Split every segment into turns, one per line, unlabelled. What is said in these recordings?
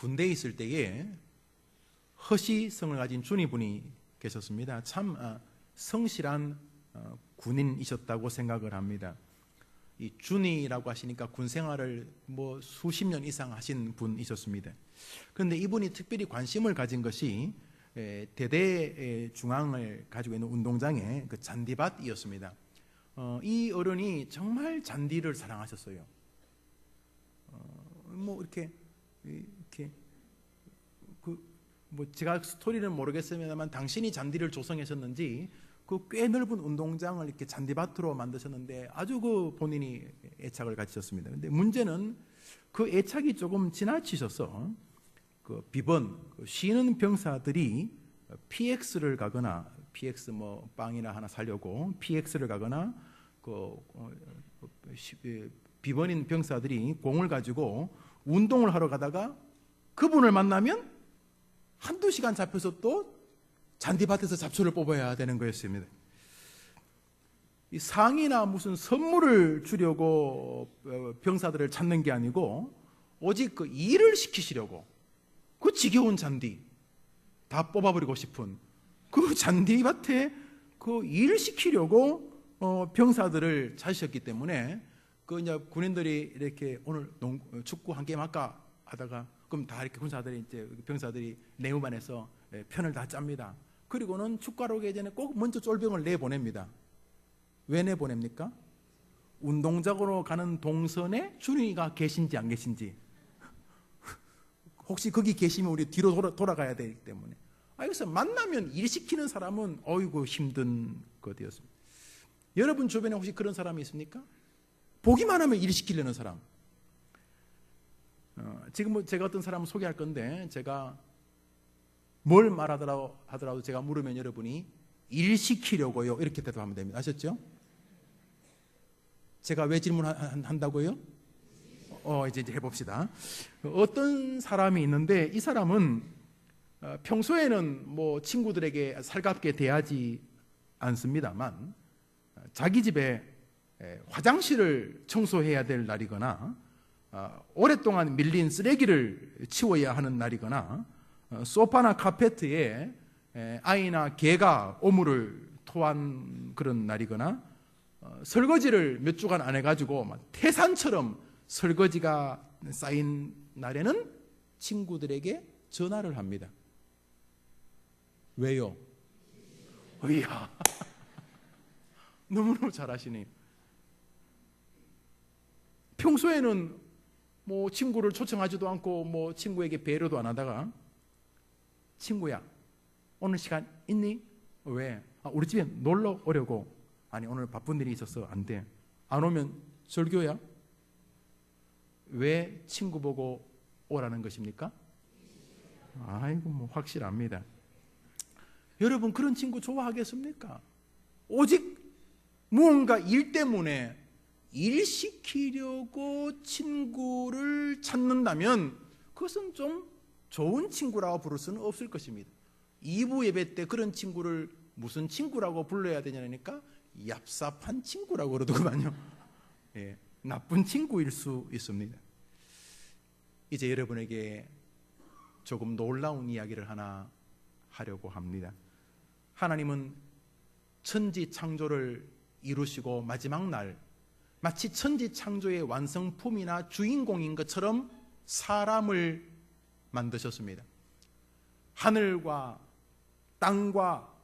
군대에 있을 때에 허시성을 가진 준이분이 계셨습니다. 참 성실한 군인이셨다고 생각을 합니다. 이 준이라고 하시니까 군 생활을 수십 년 이상 하신 분이셨습니다. 그런데 이분이 특별히 관심을 가진 것이 대대 중앙을 가지고 있는 운동장의 그 잔디밭이었습니다. 이 어른이 정말 잔디를 사랑하셨어요. 제가 스토리는 모르겠습니다만 당신이 잔디를 조성하셨는지 그 꽤 넓은 운동장을 이렇게 잔디밭으로 만드셨는데 아주 그 본인이 애착을 가지셨습니다. 근데 문제는 그 애착이 조금 지나치셔서 그 비번 쉬는 병사들이 PX를 가거나 PX 빵이나 하나 사려고 PX를 가거나 비번인 병사들이 공을 가지고 운동을 하러 가다가 그분을 만나면 한두 시간 잡혀서 또 잔디밭에서 잡초를 뽑아야 되는 거였습니다. 이 상이나 무슨 선물을 주려고 병사들을 찾는 게 아니고 오직 그 일을 시키시려고 그 지겨운 잔디 다 뽑아버리고 싶은 그 잔디밭에 그 일 시키려고 병사들을 찾으셨기 때문에 이제 군인들이 이렇게 오늘 축구 한 게임 할까 하다가 그럼 다 이렇게 군사들이 이제 병사들이 내후반에서 편을 다 짭니다. 그리고는 축구하러 오기 전에 꼭 먼저 쫄병을 내보냅니다. 왜 내보냅니까? 운동장으로 가는 동선에 준이가 계신지 안 계신지 혹시 거기 계시면 우리 뒤로 돌아가야 되기 때문에 그래서 만나면 일 시키는 사람은 어이구 힘든 것이었습니다. 여러분 주변에 혹시 그런 사람이 있습니까? 보기만 하면 일 시키려는 사람. 지금 제가 어떤 사람을 소개할 건데 제가 뭘 말하더라도 제가 물으면 여러분이 일 시키려고요 이렇게 대답하면 됩니다. 아셨죠? 제가 왜 질문한다고요? 이제 해봅시다. 어떤 사람이 있는데 이 사람은 평소에는 친구들에게 살갑게 대하지 않습니다만 자기 집에 화장실을 청소해야 될 날이거나 오랫동안 밀린 쓰레기를 치워야 하는 날이거나 소파나 카페트에 아이나 개가 오물을 토한 그런 날이거나 설거지를 몇 주간 안 해가지고 태산처럼 설거지가 쌓인 날에는 친구들에게 전화를 합니다. 왜요? 이야, 너무너무 잘하시네요. 평소에는 친구를 초청하지도 않고 친구에게 배려도 안 하다가 친구야 오늘 시간 있니? 왜? 우리 집에 놀러 오려고. 아니 오늘 바쁜 일이 있어서 안 돼. 안 오면 절교야? 왜 친구 보고 오라는 것입니까? 아이고 확실합니다. 여러분 그런 친구 좋아하겠습니까? 오직 무언가 일 때문에 일 시키려고 친구를 찾는다면 그것은 좀 좋은 친구라고 부를 수는 없을 것입니다. 2부 예배 때 그런 친구를 무슨 친구라고 불러야 되냐니까 얍삽한 친구라고 그러더구만요. 나쁜 친구일 수 있습니다. 이제 여러분에게 조금 놀라운 이야기를 하나 하려고 합니다. 하나님은 천지 창조를 이루시고 마지막 날 마치 천지 창조의 완성품이나 주인공인 것처럼 사람을 만드셨습니다. 하늘과 땅과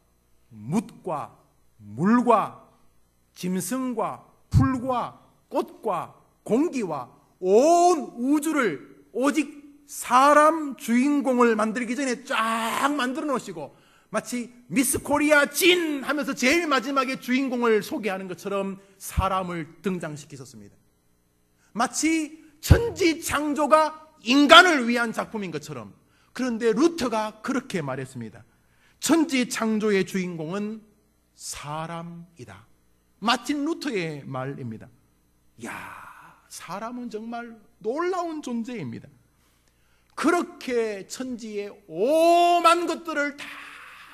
묻과 물과 짐승과 풀과 꽃과 공기와 온 우주를 오직 사람 주인공을 만들기 전에 쫙 만들어 놓으시고 마치 미스 코리아 진 하면서 제일 마지막에 주인공을 소개하는 것처럼 사람을 등장시키셨습니다. 마치 천지 창조가 인간을 위한 작품인 것처럼. 그런데 루터가 그렇게 말했습니다. 천지 창조의 주인공은 사람이다. 마틴 루터의 말입니다. 사람은 정말 놀라운 존재입니다. 그렇게 천지의 오만 것들을 다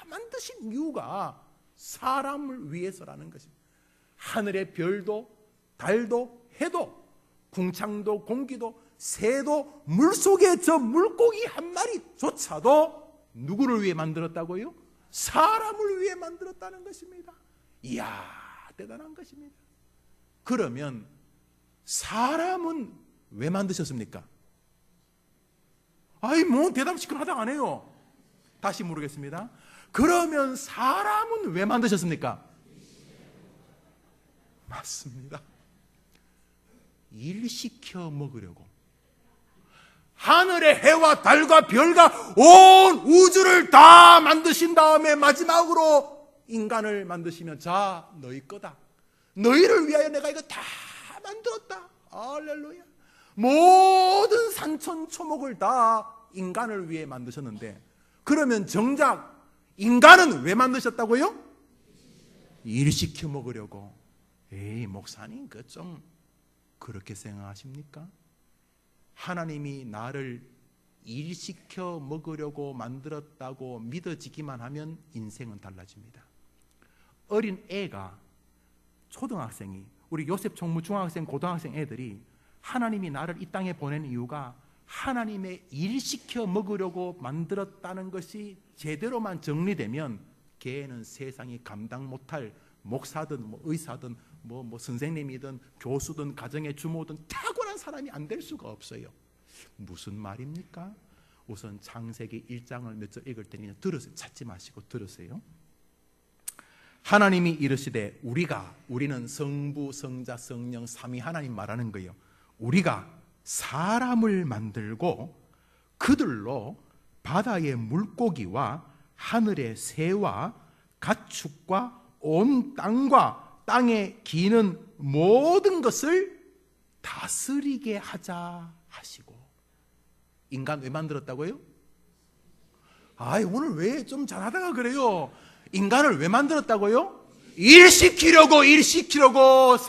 만드신 이유가 사람을 위해서라는 것입니다. 하늘의 별도, 달도, 해도, 궁창도, 공기도, 새도 물속에 저 물고기 한 마리조차도 누구를 위해 만들었다고요? 사람을 위해 만들었다는 것입니다. 이야, 대단한 것입니다. 그러면 사람은 왜 만드셨습니까? 아이, 뭐 대답 시끄러하다 안 해요. 다시 물으겠습니다. 그러면 사람은 왜 만드셨습니까? 맞습니다. 일시켜 먹으려고. 하늘의 해와 달과 별과 온 우주를 다 만드신 다음에 마지막으로 인간을 만드시면, 자, 너희 거다. 너희를 위하여 내가 이거 다 만들었다. 할렐루야. 모든 산천초목을 다 인간을 위해 만드셨는데, 그러면 정작 인간은 왜 만드셨다고요? 일시켜 먹으려고. 에이, 목사님, 그 좀 그렇게 생각하십니까? 하나님이 나를 일시켜 먹으려고 만들었다고 믿어지기만 하면 인생은 달라집니다. 어린 애가, 초등학생이, 우리 요셉 총무 중학생, 고등학생 애들이 하나님이 나를 이 땅에 보낸 이유가 하나님의 일시켜 먹으려고 만들었다는 것이 제대로만 정리되면 걔는 세상이 감당 못할 목사든 뭐 의사든 뭐 선생님이든 교수든 가정의 주모든 탁월한 사람이 안 될 수가 없어요. 무슨 말입니까? 우선 창세기 1장을 몇 절 읽을 테니 들으세요. 찾지 마시고 들으세요. 하나님이 이르시되 우리는 성부, 성자, 성령 삼위 하나님 말하는 거예요. 우리가 사람을 만들고 그들로 바다의 물고기와 하늘의 새와 가축과 온 땅과 땅에 기는 모든 것을 다스리게 하자 하시고. 인간 왜 만들었다고요? 아이, 오늘 왜 좀 잘하다가 그래요. 인간을 왜 만들었다고요? 일시키려고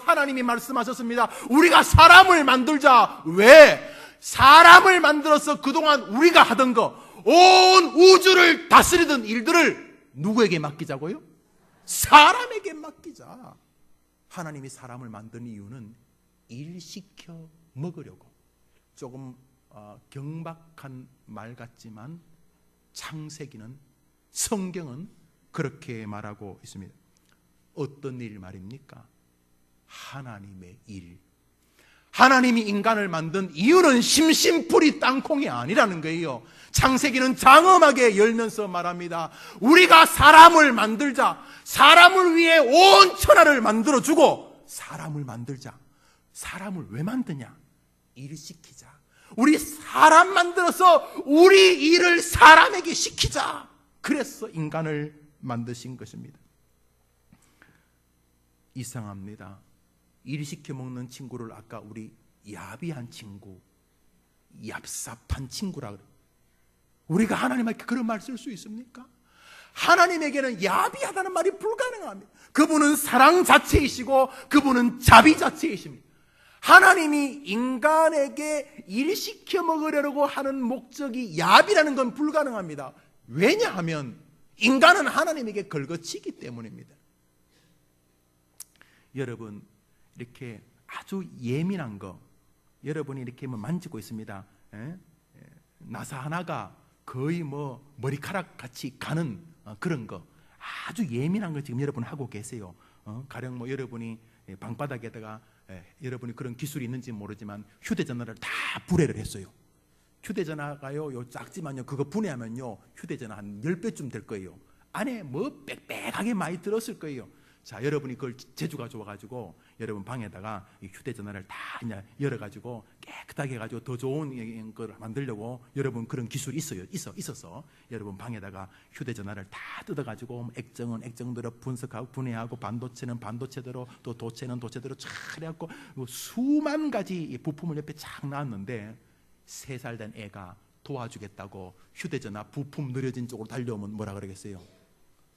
하나님이 말씀하셨습니다. 우리가 사람을 만들자. 왜? 사람을 만들어서 그동안 우리가 하던 거, 온 우주를 다스리던 일들을 누구에게 맡기자고요? 사람에게 맡기자. 하나님이 사람을 만든 이유는 일시켜 먹으려고. 조금 경박한 말 같지만 창세기는, 성경은 그렇게 말하고 있습니다. 어떤 일 말입니까? 하나님의 일. 하나님이 인간을 만든 이유는 심심풀이 땅콩이 아니라는 거예요. 창세기는 장엄하게 열면서 말합니다. 우리가 사람을 만들자. 사람을 위해 온 천하를 만들어주고 사람을 만들자. 사람을 왜 만드냐? 일시키자. 우리 사람 만들어서 우리 일을 사람에게 시키자. 그래서 인간을 만드신 것입니다. 이상합니다. 일시켜 먹는 친구를 아까 우리 야비한 친구, 얍삽한 친구라 그래요. 우리가 하나님에게 그런 말 쓸 수 있습니까? 하나님에게는 야비하다는 말이 불가능합니다. 그분은 사랑 자체이시고 그분은 자비 자체이십니다. 하나님이 인간에게 일시켜 먹으려고 하는 목적이 야비라는 건 불가능합니다. 왜냐하면 인간은 하나님에게 걸거치기 때문입니다. 여러분, 이렇게 아주 예민한 거, 여러분이 이렇게 만지고 있습니다. 나사 하나가 거의 머리카락 같이 가는 그런 거, 아주 예민한 거 지금 여러분 하고 계세요. 가령 여러분이 방바닥에다가, 여러분이 그런 기술이 있는지 모르지만 휴대전화를 다 분해를 했어요. 휴대전화가요, 요 작지만요, 그거 분해하면요, 휴대전화 한 10배쯤 될 거예요. 안에 빽빽하게 많이 들었을 거예요. 자, 여러분이 그걸 재주가 좋아가지고 여러분 방에다가 이 휴대전화를 다 그냥 열어가지고 깨끗하게 해가지고 더 좋은 걸 만들려고 여러분 그런 기술이 있어서 여러분 방에다가 휴대전화를 다 뜯어가지고 액정은 액정대로 분석하고 분해하고 반도체는 반도체대로 또 도체는 도체대로 잘 해갖고 수만 가지 부품을 옆에 쫙 놨는데 3살 된 애가 도와주겠다고 휴대전화 부품 느려진 쪽으로 달려오면 뭐라 그러겠어요?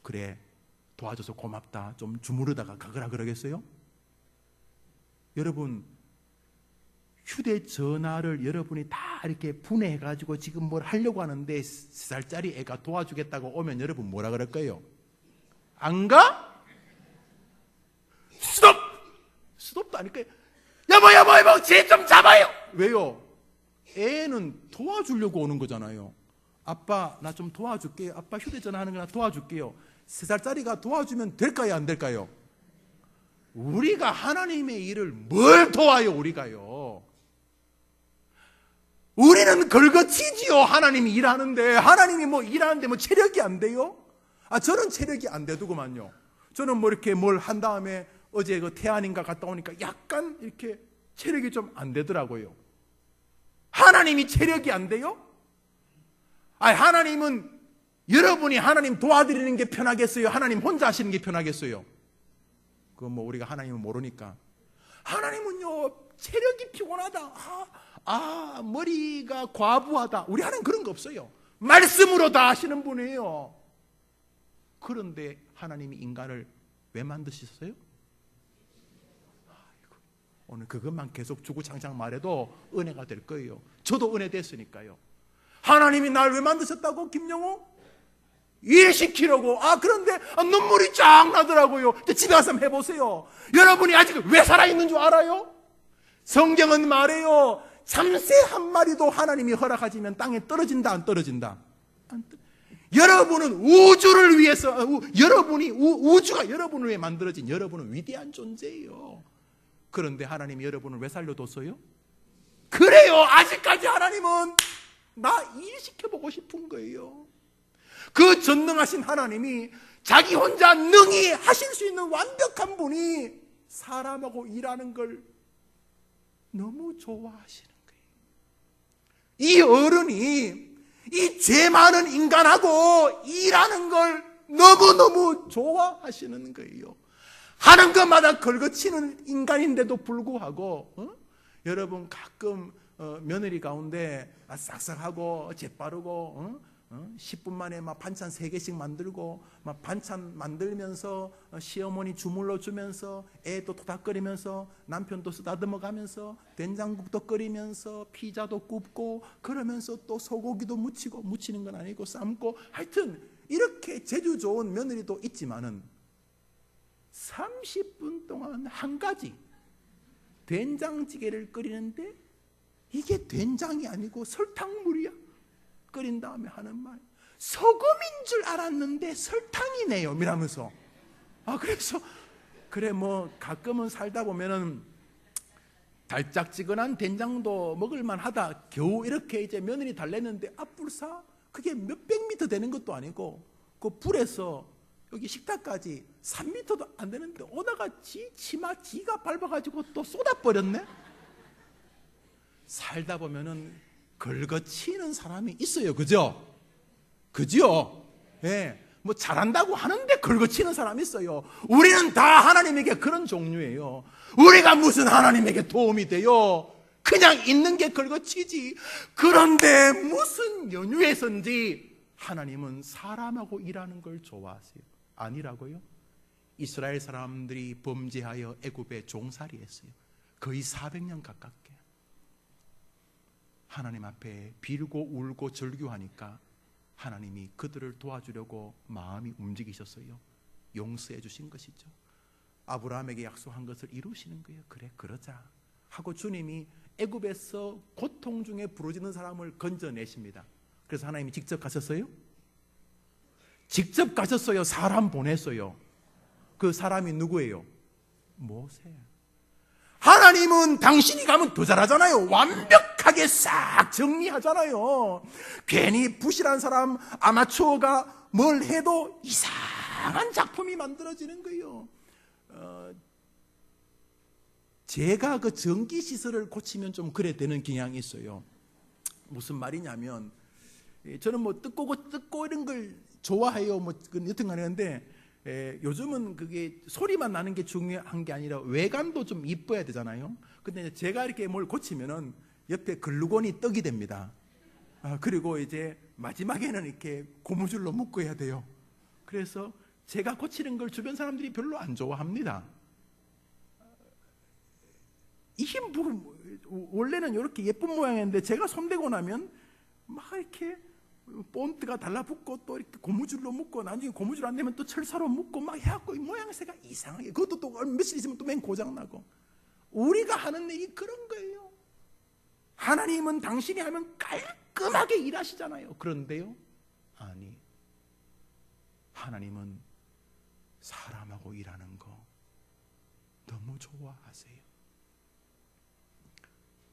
그래, 도와줘서 고맙다, 좀 주무르다가 가거라 그러겠어요? 여러분, 휴대전화를 여러분이 다 이렇게 분해해가지고 지금 뭘 하려고 하는데 3살짜리 애가 도와주겠다고 오면 여러분 뭐라 그럴 거예요? 안 가? 스톱도 아닐까요? 여보, 쟤 좀 잡아요. 왜요? 애는 도와주려고 오는 거잖아요. 아빠 나 좀 도와줄게요. 아빠 휴대전화 하는 거 나 도와줄게요. 3살짜리가 도와주면 될까요, 안 될까요? 우리가 하나님의 일을 뭘 도와요, 우리가요? 우리는 걸거치지요. 하나님이 일하는데, 하나님이 뭐 일하는데 뭐 체력이 안 돼요? 저는 체력이 안 되더구만요. 저는 뭐 이렇게 뭘 한 다음에 어제 그 태안인가 갔다 오니까 약간 이렇게 체력이 좀 안 되더라고요. 하나님이 체력이 안 돼요? 하나님은 여러분이 하나님 도와드리는 게 편하겠어요? 하나님 혼자 하시는 게 편하겠어요? 그건 뭐 우리가 하나님을 모르니까. 하나님은요, 체력이 피곤하다. 머리가 과부하다. 우리 하나님 그런 거 없어요. 말씀으로 다 하시는 분이에요. 그런데 하나님이 인간을 왜 만드셨어요? 오늘 그것만 계속 주구장창 말해도 은혜가 될 거예요. 저도 은혜 됐으니까요. 하나님이 날 왜 만드셨다고, 김영호? 일시키려고. 그런데 눈물이 쫙 나더라고요. 집에 가서 한번 해보세요. 여러분이 아직 왜 살아있는 줄 알아요? 성경은 말해요. 참새 한 마리도 하나님이 허락하시면 땅에 떨어진다, 안 떨어진다? 여러분은 우주를 위해서, 우주가 여러분을 위해 만들어진 여러분은 위대한 존재예요. 그런데 하나님이 여러분을 왜 살려뒀어요? 그래요. 아직까지 하나님은 나 일시켜보고 싶은 거예요. 그 전능하신 하나님이 자기 혼자 능히 하실 수 있는 완벽한 분이 사람하고 일하는 걸 너무 좋아하시는 거예요. 이 어른이 이 죄 많은 인간하고 일하는 걸 너무너무 좋아하시는 거예요. 하는 것마다 걸거치는 인간인데도 불구하고 여러분 가끔 며느리 가운데 싹싹하고 재빠르고 10분 만에 막 반찬 3개씩 만들고 막 반찬 만들면서 시어머니 주물러 주면서 애도 토닥거리면서 남편도 쓰다듬어 가면서 된장국도 끓이면서 피자도 굽고 그러면서 또 소고기도 무치는 건 아니고 삶고 하여튼 이렇게 재주 좋은 며느리도 있지만은 30분 동안 한 가지 된장찌개를 끓이는데 이게 된장이 아니고 설탕물이야. 끓인 다음에 하는 말, 소금인 줄 알았는데 설탕이네요 이러면서. 그래서 그래 뭐 가끔은 살다 보면은 달짝지근한 된장도 먹을만 하다. 겨우 이렇게 이제 며느리 달랬는데 앞불사 그게 몇백 미터 되는 것도 아니고 그 불에서 여기 식탁까지 3미터도 안 되는데 오다가 치마 지가 밟아가지고 또 쏟아버렸네. 살다 보면은 걸거치는 사람이 있어요. 그죠? 예. 뭐 잘한다고 하는데 걸거치는 사람이 있어요. 우리는 다 하나님에게 그런 종류예요. 우리가 무슨 하나님에게 도움이 돼요? 그냥 있는 게 걸거치지. 그런데 무슨 연유에선지 하나님은 사람하고 일하는 걸 좋아하세요. 아니라고요? 이스라엘 사람들이 범죄하여 애굽에 종살이 했어요. 거의 400년 가깝게. 하나님 앞에 빌고 울고 절규하니까 하나님이 그들을 도와주려고 마음이 움직이셨어요. 용서해 주신 것이죠. 아브라함에게 약속한 것을 이루시는 거예요. 그래 그러자 하고 주님이 애굽에서 고통 중에 부르짖는 사람을 건져내십니다. 그래서 하나님이 직접 가셨어요? 직접 가셨어요? 사람 보냈어요? 그 사람이 누구예요? 모세. 하나님은 당신이 가면 더 잘하잖아요. 완벽하게 싹 정리하잖아요. 괜히 부실한 사람 아마추어가 뭘 해도 이상한 작품이 만들어지는 거예요. 제가 그 전기시설을 고치면 좀 그래 되는 경향이 있어요. 무슨 말이냐면 저는 뭐 뜯고 이런 걸 좋아해요. 뭐 여튼 간에 근데 요즘은 그게 소리만 나는 게 중요한 게 아니라 외관도 좀 이뻐야 되잖아요. 근데 제가 이렇게 뭘 고치면은 옆에 글루건이 떡이 됩니다. 그리고 이제 마지막에는 이렇게 고무줄로 묶어야 돼요. 그래서 제가 고치는 걸 주변 사람들이 별로 안 좋아합니다. 이게 뭐 원래는 이렇게 예쁜 모양인데 제가 손대고 나면 막 이렇게 본트가 달라붙고 또 이렇게 고무줄로 묶고 나중에 고무줄 안 되면 또 철사로 묶고 막 해갖고 모양새가 이상하게 그것도 또 며칠 있으면 또 맨 고장나고. 우리가 하는 일이 그런 거예요. 하나님은 당신이 하면 깔끔하게 일하시잖아요. 그런데요, 아니, 하나님은 사람하고 일하는 거 너무 좋아하세요.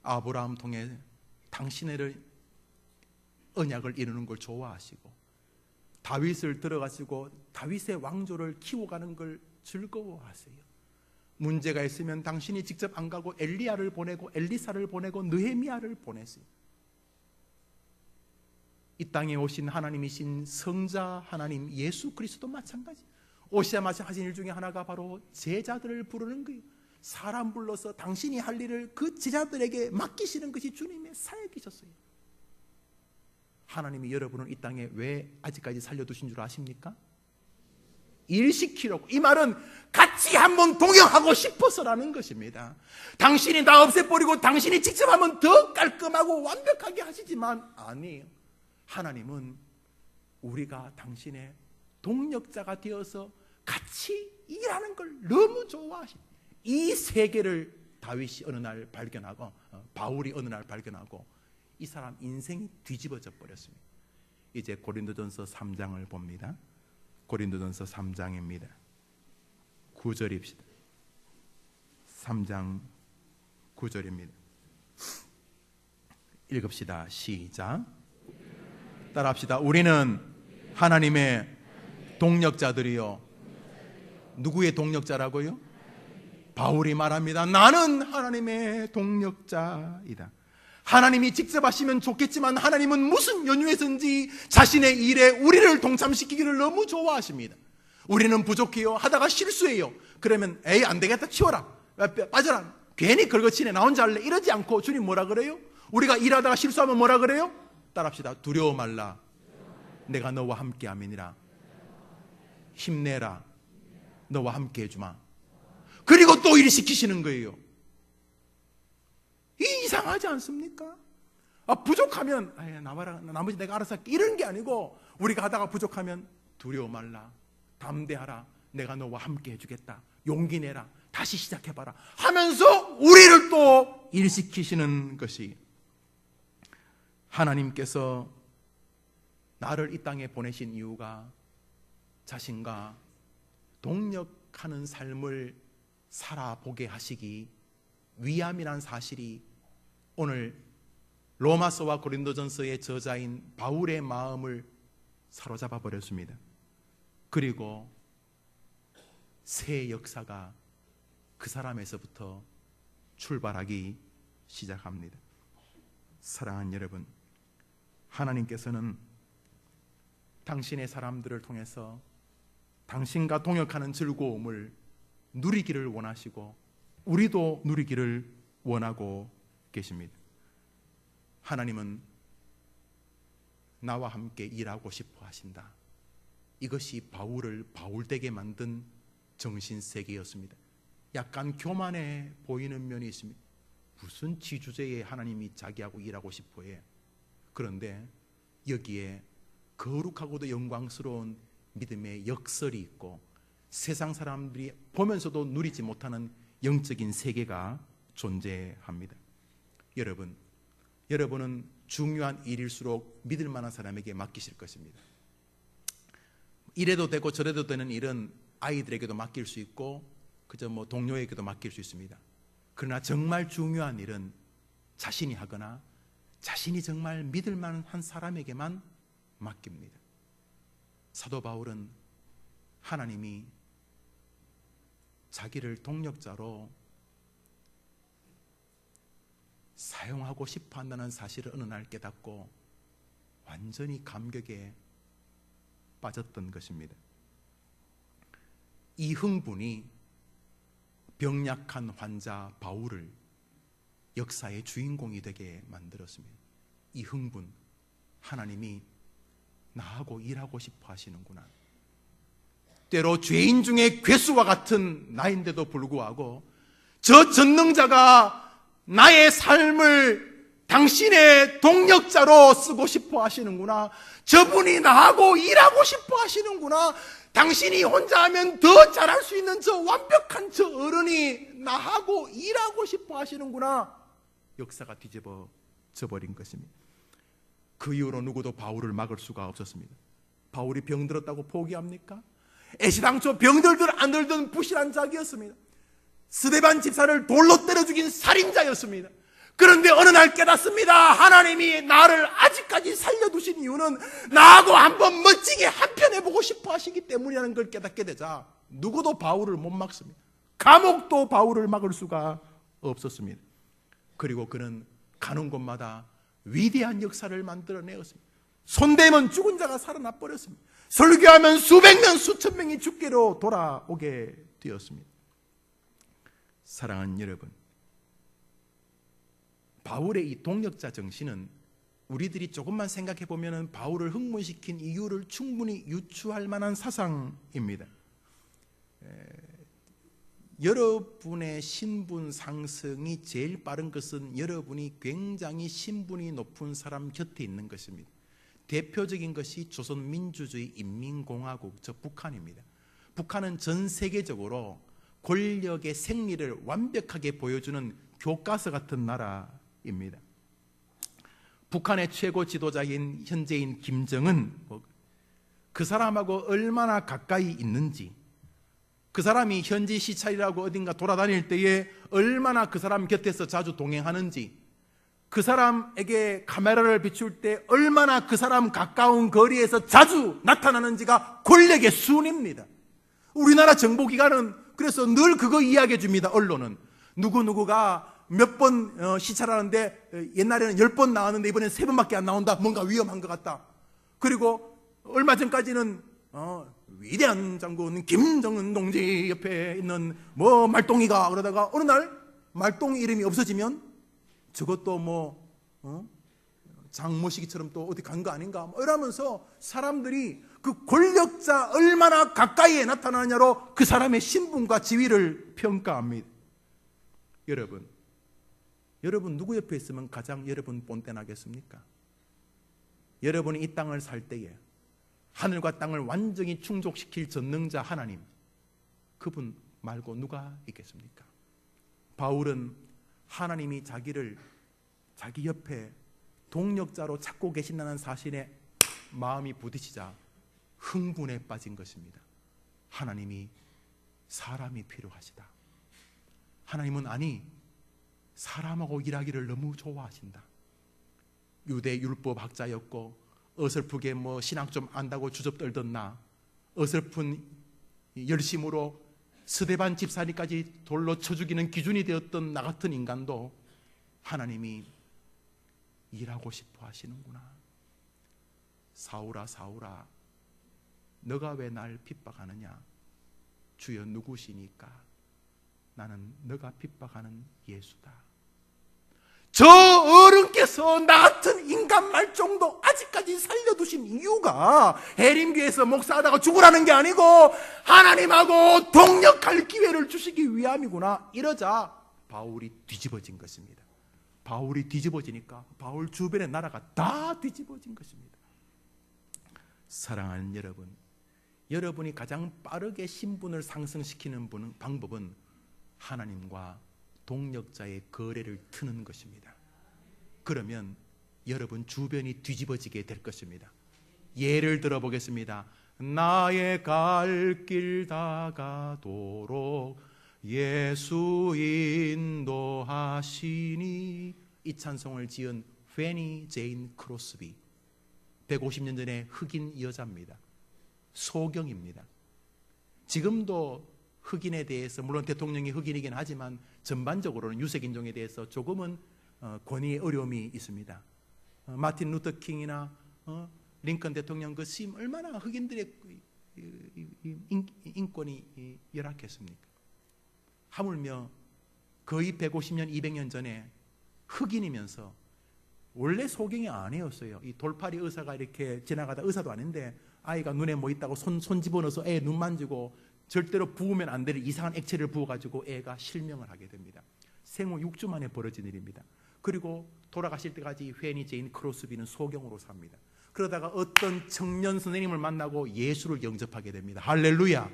아브라함 통해 당신의 언약을 이루는 걸 좋아하시고, 다윗을 들어가시고 다윗의 왕조를 키워가는 걸 즐거워하세요. 문제가 있으면 당신이 직접 안 가고 엘리야를 보내고 엘리사를 보내고 느헤미야를 보내세요. 이 땅에 오신 하나님이신 성자 하나님 예수 그리스도 마찬가지. 오시자마자 하신 일 중에 하나가 바로 제자들을 부르는 거예요. 사람 불러서 당신이 할 일을 그 제자들에게 맡기시는 것이 주님의 사역이셨어요. 하나님이 여러분을 이 땅에 왜 아직까지 살려두신 줄 아십니까? 일시키려고. 이 말은 같이 한번 동역하고 싶어서라는 것입니다. 당신이 다 없애버리고 당신이 직접 하면 더 깔끔하고 완벽하게 하시지만 아니에요. 하나님은 우리가 당신의 동력자가 되어서 같이 일하는 걸 너무 좋아하십니다. 이 세계를 다윗이 어느 날 발견하고, 바울이 어느 날 발견하고, 이 사람 인생이 뒤집어져 버렸습니다. 이제 고린도전서 3장을 봅니다. 고린도전서 3장입니다. 9절입시다. 3장 9절입니다. 읽읍시다. 시작. 따라합시다. 우리는 하나님의 동력자들이요. 누구의 동력자라고요? 바울이 말합니다. 나는 하나님의 동력자이다. 하나님이 직접 하시면 좋겠지만 하나님은 무슨 연유에서인지 자신의 일에 우리를 동참시키기를 너무 좋아하십니다. 우리는 부족해요. 하다가 실수해요. 그러면 에이 안 되겠다 치워라, 빠져라, 괜히 긁어치네, 나 혼자 할래, 이러지 않고 주님 뭐라 그래요? 우리가 일하다가 실수하면 뭐라 그래요? 따라합시다. 두려워 말라, 내가 너와 함께 함이니라. 힘내라, 너와 함께 해주마. 그리고 또 일 시키시는 거예요. 이상하지 않습니까? 부족하면 나머지 내가 알아서 할게, 이런 게 아니고, 우리가 하다가 부족하면 두려워 말라, 담대하라, 내가 너와 함께 해주겠다, 용기 내라, 다시 시작해봐라 하면서 우리를 또 일시키시는 것이, 하나님께서 나를 이 땅에 보내신 이유가 자신과 동력하는 삶을 살아보게 하시기 위함이란 사실이 오늘 로마서와 고린도전서의 저자인 바울의 마음을 사로잡아 버렸습니다. 그리고 새 역사가 그 사람에서부터 출발하기 시작합니다. 사랑하는 여러분, 하나님께서는 당신의 사람들을 통해서 당신과 동역하는 즐거움을 누리기를 원하시고 우리도 누리기를 원하고 계십니다. 하나님은 나와 함께 일하고 싶어 하신다. 이것이 바울을 바울되게 만든 정신세계였습니다. 약간 교만해 보이는 면이 있습니다. 무슨 지주제에 하나님이 자기하고 일하고 싶어 해. 그런데 여기에 거룩하고도 영광스러운 믿음의 역설이 있고 세상 사람들이 보면서도 누리지 못하는 영적인 세계가 존재합니다. 여러분은 중요한 일일수록 믿을 만한 사람에게 맡기실 것입니다. 이래도 되고 저래도 되는 일은 아이들에게도 맡길 수 있고 그저 동료에게도 맡길 수 있습니다. 그러나 정말 중요한 일은 자신이 하거나 자신이 정말 믿을 만한 사람에게만 맡깁니다. 사도 바울은 하나님이 자기를 동력자로 사용하고 싶어 한다는 사실을 어느 날 깨닫고 완전히 감격에 빠졌던 것입니다. 이 흥분이 병약한 환자 바울을 역사의 주인공이 되게 만들었습니다. 이 흥분, 하나님이 나하고 일하고 싶어 하시는구나. 때로 죄인 중에 괴수와 같은 나인데도 불구하고 저 전능자가 나의 삶을 당신의 동력자로 쓰고 싶어 하시는구나. 저분이 나하고 일하고 싶어 하시는구나. 당신이 혼자 하면 더 잘할 수 있는 저 완벽한 저 어른이 나하고 일하고 싶어 하시는구나. 역사가 뒤집어 져버린 것입니다. 그 이후로 누구도 바울을 막을 수가 없었습니다. 바울이 병들었다고 포기합니까? 애시당초 병들든 안 들든 부실한 자기였습니다. 스데반 집사를 돌로 때려 죽인 살인자였습니다. 그런데 어느 날 깨닫습니다. 하나님이 나를 아직까지 살려두신 이유는 나하고 한번 멋지게 한편해보고 싶어 하시기 때문이라는 걸 깨닫게 되자 누구도 바울을 못 막습니다. 감옥도 바울을 막을 수가 없었습니다. 그리고 그는 가는 곳마다 위대한 역사를 만들어내었습니다. 손대면 죽은 자가 살아나 버렸습니다. 설교하면 수백 명, 수천 명이 죽게로 돌아오게 되었습니다. 사랑하는 여러분, 바울의 이 동력자 정신은 우리들이 조금만 생각해 보면 바울을 흥분시킨 이유를 충분히 유추할 만한 사상입니다. 여러분의 신분 상승이 제일 빠른 것은 여러분이 굉장히 신분이 높은 사람 곁에 있는 것입니다. 대표적인 것이 조선민주주의 인민공화국, 저 북한입니다. 북한은 전 세계적으로 권력의 생리를 완벽하게 보여주는 교과서 같은 나라입니다. 북한의 최고 지도자인 현재인 김정은, 그 사람하고 얼마나 가까이 있는지, 그 사람이 현지 시찰이라고 어딘가 돌아다닐 때에 얼마나 그 사람 곁에서 자주 동행하는지, 그 사람에게 카메라를 비출 때 얼마나 그 사람 가까운 거리에서 자주 나타나는지가 권력의 순입니다. 우리나라 정보기관은 그래서 늘 그거 이야기해 줍니다. 언론은 누구누구가 몇 번 시찰하는데 옛날에는 10번 나왔는데 이번엔 3번밖에 안 나온다. 뭔가 위험한 것 같다. 그리고 얼마 전까지는 위대한 장군 김정은 동지 옆에 있는 말똥이가 그러다가 어느 날 말똥이 이름이 없어지면 저것도 장모시기처럼 또 어디 간 거 아닌가 이러면서 사람들이 그 권력자 얼마나 가까이에 나타나냐로 그 사람의 신분과 지위를 평가합니다. 여러분 누구 옆에 있으면 가장 여러분 본때 나겠습니까? 여러분이 이 땅을 살 때에 하늘과 땅을 완전히 충족시킬 전능자 하나님, 그분 말고 누가 있겠습니까? 바울은 하나님이 자기를 자기 옆에 동력자로 찾고 계신다는 사실에 마음이 부딪히자 흥분에 빠진 것입니다. 하나님이 사람이 필요하시다. 하나님은 사람하고 일하기를 너무 좋아하신다. 유대 율법 학자였고 어설프게 신학 좀 안다고 주접 떨던 나, 어설픈 열심으로 스데반 집사니까지 돌로 쳐 죽이는 기준이 되었던 나 같은 인간도 하나님이 일하고 싶어 하시는구나. 사울아 사울아 너가 왜 날 핍박하느냐? 주여 누구시니까? 나는 너가 핍박하는 예수다. 저 어른께서 나 같은 인간 말종도 아직까지 살려두신 이유가 해림교회에서 목사하다가 죽으라는 게 아니고 하나님하고 동력할 기회를 주시기 위함이구나. 이러자 바울이 뒤집어진 것입니다. 바울이 뒤집어지니까 바울 주변의 나라가 다 뒤집어진 것입니다. 사랑하는 여러분, 여러분이 가장 빠르게 신분을 상승시키는 방법은 하나님과 동력자의 거래를 트는 것입니다. 그러면 여러분 주변이 뒤집어지게 될 것입니다. 예를 들어 보겠습니다. 나의 갈 길 다가도록 예수 인도하시니, 이 찬송을 지은 페니 제인 크로스비, 150년 전에 흑인 여자입니다. 소경입니다. 지금도 흑인에 대해서, 물론 대통령이 흑인이긴 하지만 전반적으로는 유색인종에 대해서 조금은 권위의 어려움이 있습니다. 마틴 루터 킹이나 링컨 대통령 그 심 얼마나 흑인들의 인권이 열악했습니까? 하물며 거의 150년, 200년 전에 흑인이면서 원래 소경이 아니었어요. 이 돌팔이 의사가 이렇게 지나가다, 의사도 아닌데 아이가 눈에 뭐 있다고 손 집어넣어서 애 눈 만지고 절대로 부으면 안 될 이상한 액체를 부어가지고 애가 실명을 하게 됩니다. 생후 6주 만에 벌어진 일입니다. 그리고 돌아가실 때까지 페니 제인 크로스비는 소경으로 삽니다. 그러다가 어떤 청년 선생님을 만나고 예수를 영접하게 됩니다. 할렐루야.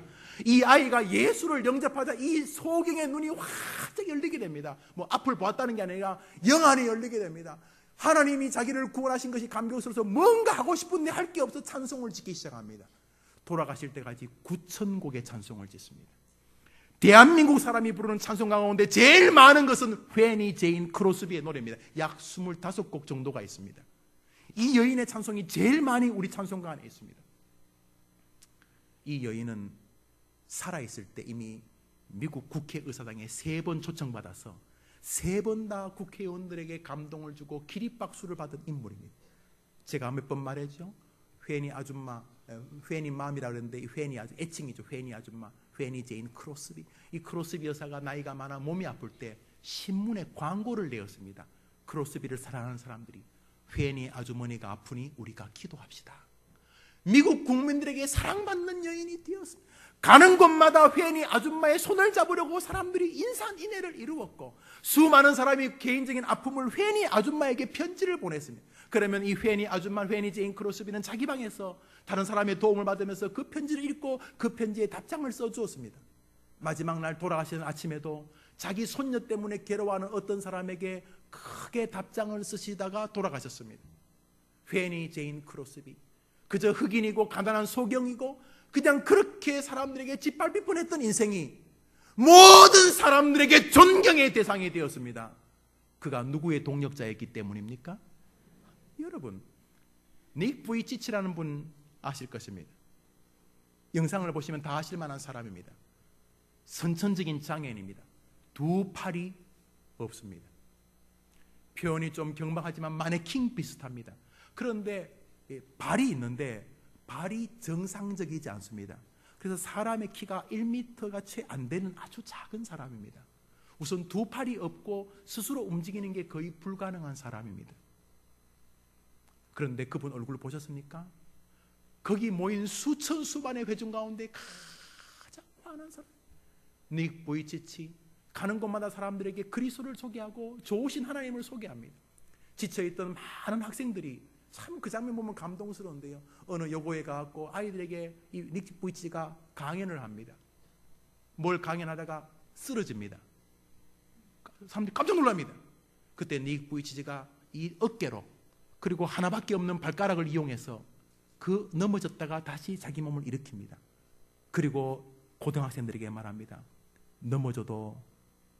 이 아이가 예수를 영접하자 이 소경의 눈이 활짝 열리게 됩니다. 앞을 보았다는 게 아니라 영안이 열리게 됩니다. 하나님이 자기를 구원하신 것이 감격스러워서 뭔가 하고 싶은데 할 게 없어 찬송을 짓기 시작합니다. 돌아가실 때까지 9,000곡의 찬송을 짓습니다. 대한민국 사람이 부르는 찬송 가운데 제일 많은 것은 휘니 제인 크로스비의 노래입니다. 약 25곡 정도가 있습니다. 이 여인의 찬송이 제일 많이 우리 찬송가 안에 있습니다. 이 여인은 살아있을 때 이미 미국 국회의사당에 3번 초청받아서 3번 다 국회의원들에게 감동을 주고 기립박수를 받은 인물입니다. 제가 몇 번 말했죠. 휘니 아줌마, 휘니 맘이라고 그랬는데 이 휘니 아줌마, 애칭이죠. 휘니 아줌마, 휘니 제인 크로스비. 이 크로스비 여사가 나이가 많아 몸이 아플 때 신문에 광고를 내었습니다. 크로스비를 사랑하는 사람들이 휘니 아주머니가 아프니 우리가 기도합시다. 미국 국민들에게 사랑받는 여인이 되었습니다. 가는 곳마다 휘니 아줌마의 손을 잡으려고 사람들이 인산인해를 이루었고 수많은 사람이 개인적인 아픔을 휘니 아줌마에게 편지를 보냈습니다. 그러면 이 휘니 아줌마, 휘니 제인 크로스비는 자기 방에서 다른 사람의 도움을 받으면서 그 편지를 읽고 그 편지에 답장을 써주었습니다. 마지막 날 돌아가시는 아침에도 자기 손녀 때문에 괴로워하는 어떤 사람에게 크게 답장을 쓰시다가 돌아가셨습니다. 휘니 제인 크로스비, 그저 흑인이고 가난한 소경이고 그냥 그렇게 사람들에게 짓밟힐 뻔했던 인생이 모든 사람들에게 존경의 대상이 되었습니다. 그가 누구의 동력자였기 때문입니까? 여러분, 닉 부이치치라는 분 아실 것입니다. 영상을 보시면 다 아실 만한 사람입니다. 선천적인 장애인입니다. 2 팔이 없습니다. 표현이 좀 경박하지만 마네킹 비슷합니다. 그런데 발이 있는데 발이 정상적이지 않습니다. 그래서 사람의 키가 1m가 채 안 되는 아주 작은 사람입니다. 우선 2 팔이 없고 스스로 움직이는 게 거의 불가능한 사람입니다. 그런데 그분 얼굴 보셨습니까? 거기 모인 수천 수만의 회중 가운데 가장 많은 사람, 닉 부이치치, 가는 곳마다 사람들에게 그리스도를 소개하고 좋으신 하나님을 소개합니다. 지쳐있던 많은 학생들이 참 그 장면 보면 감동스러운데요. 어느 여고에 가고 아이들에게 이 닉 부이치치가 강연을 합니다. 뭘 강연하다가 쓰러집니다. 사람들이 깜짝 놀랍니다. 그때 닉 부이치치가 이 어깨로 그리고 하나밖에 없는 발가락을 이용해서 그 넘어졌다가 다시 자기 몸을 일으킵니다. 그리고 고등학생들에게 말합니다. 넘어져도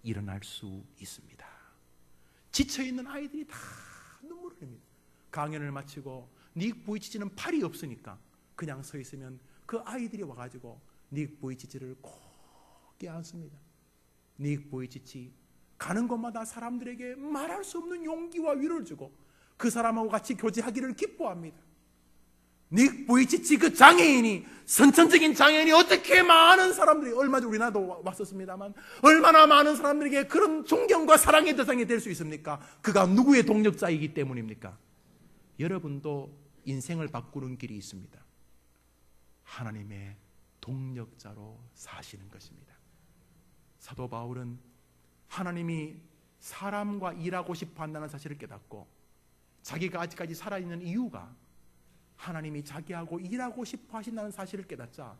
일어날 수 있습니다. 지쳐있는 아이들이 다 눈물을 흘립니다. 강연을 마치고 닉 부이치치는 팔이 없으니까 그냥 서 있으면 그 아이들이 와가지고 닉 부이치치를 꼭 껴안습니다. 닉 부이치치 가는 곳마다 사람들에게 말할 수 없는 용기와 위로를 주고 그 사람하고 같이 교제하기를 기뻐합니다. 닉 부이치치 그 장애인이, 선천적인 장애인이 어떻게 많은 사람들이, 얼마 전 우리나라도 왔었습니다만 얼마나 많은 사람들에게 그런 존경과 사랑의 대상이 될 수 있습니까? 그가 누구의 동력자이기 때문입니까? 여러분도 인생을 바꾸는 길이 있습니다. 하나님의 동력자로 사시는 것입니다. 사도 바울은 하나님이 사람과 일하고 싶어 한다는 사실을 깨닫고 자기가 아직까지 살아있는 이유가 하나님이 자기하고 일하고 싶어 하신다는 사실을 깨닫자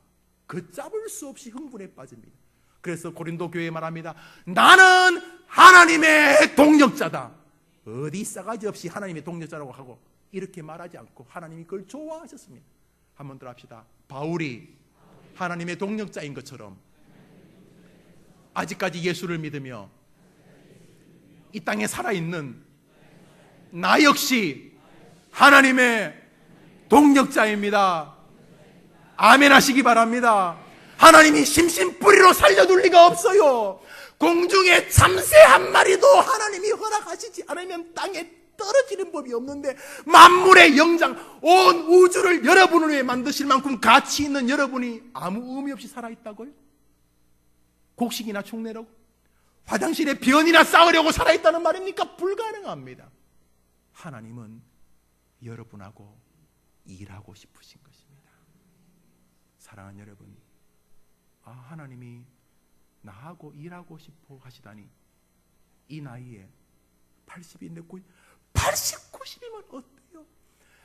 걷잡을 수 없이 흥분에 빠집니다. 그래서 고린도 교회에 말합니다. 나는 하나님의 동력자다. 어디 싸가지 없이 하나님의 동력자라고 하고 이렇게 말하지 않고 하나님이 그걸 좋아하셨습니다. 한번 더 합시다. 바울이 하나님의 동력자인 것처럼 아직까지 예수를 믿으며 이 땅에 살아있는 나 역시 하나님의 동력자입니다. 아멘 하시기 바랍니다. 하나님이 심심뿌리로 살려둘 리가 없어요. 공중에 참새 한 마리도 하나님이 허락하시지 않으면 땅에 떨어지는 법이 없는데 만물의 영장, 온 우주를 여러분을 위해 만드실 만큼 가치 있는 여러분이 아무 의미 없이 살아있다고요? 곡식이나 축내려고? 화장실에 변이나 쌓으려고 살아있다는 말입니까? 불가능합니다. 하나님은 여러분하고 일하고 싶으신 것입니다. 사랑하는 여러분, 하나님이 나하고 일하고 싶어 하시다니 이 나이에 80인데 80, 90이면 어때요?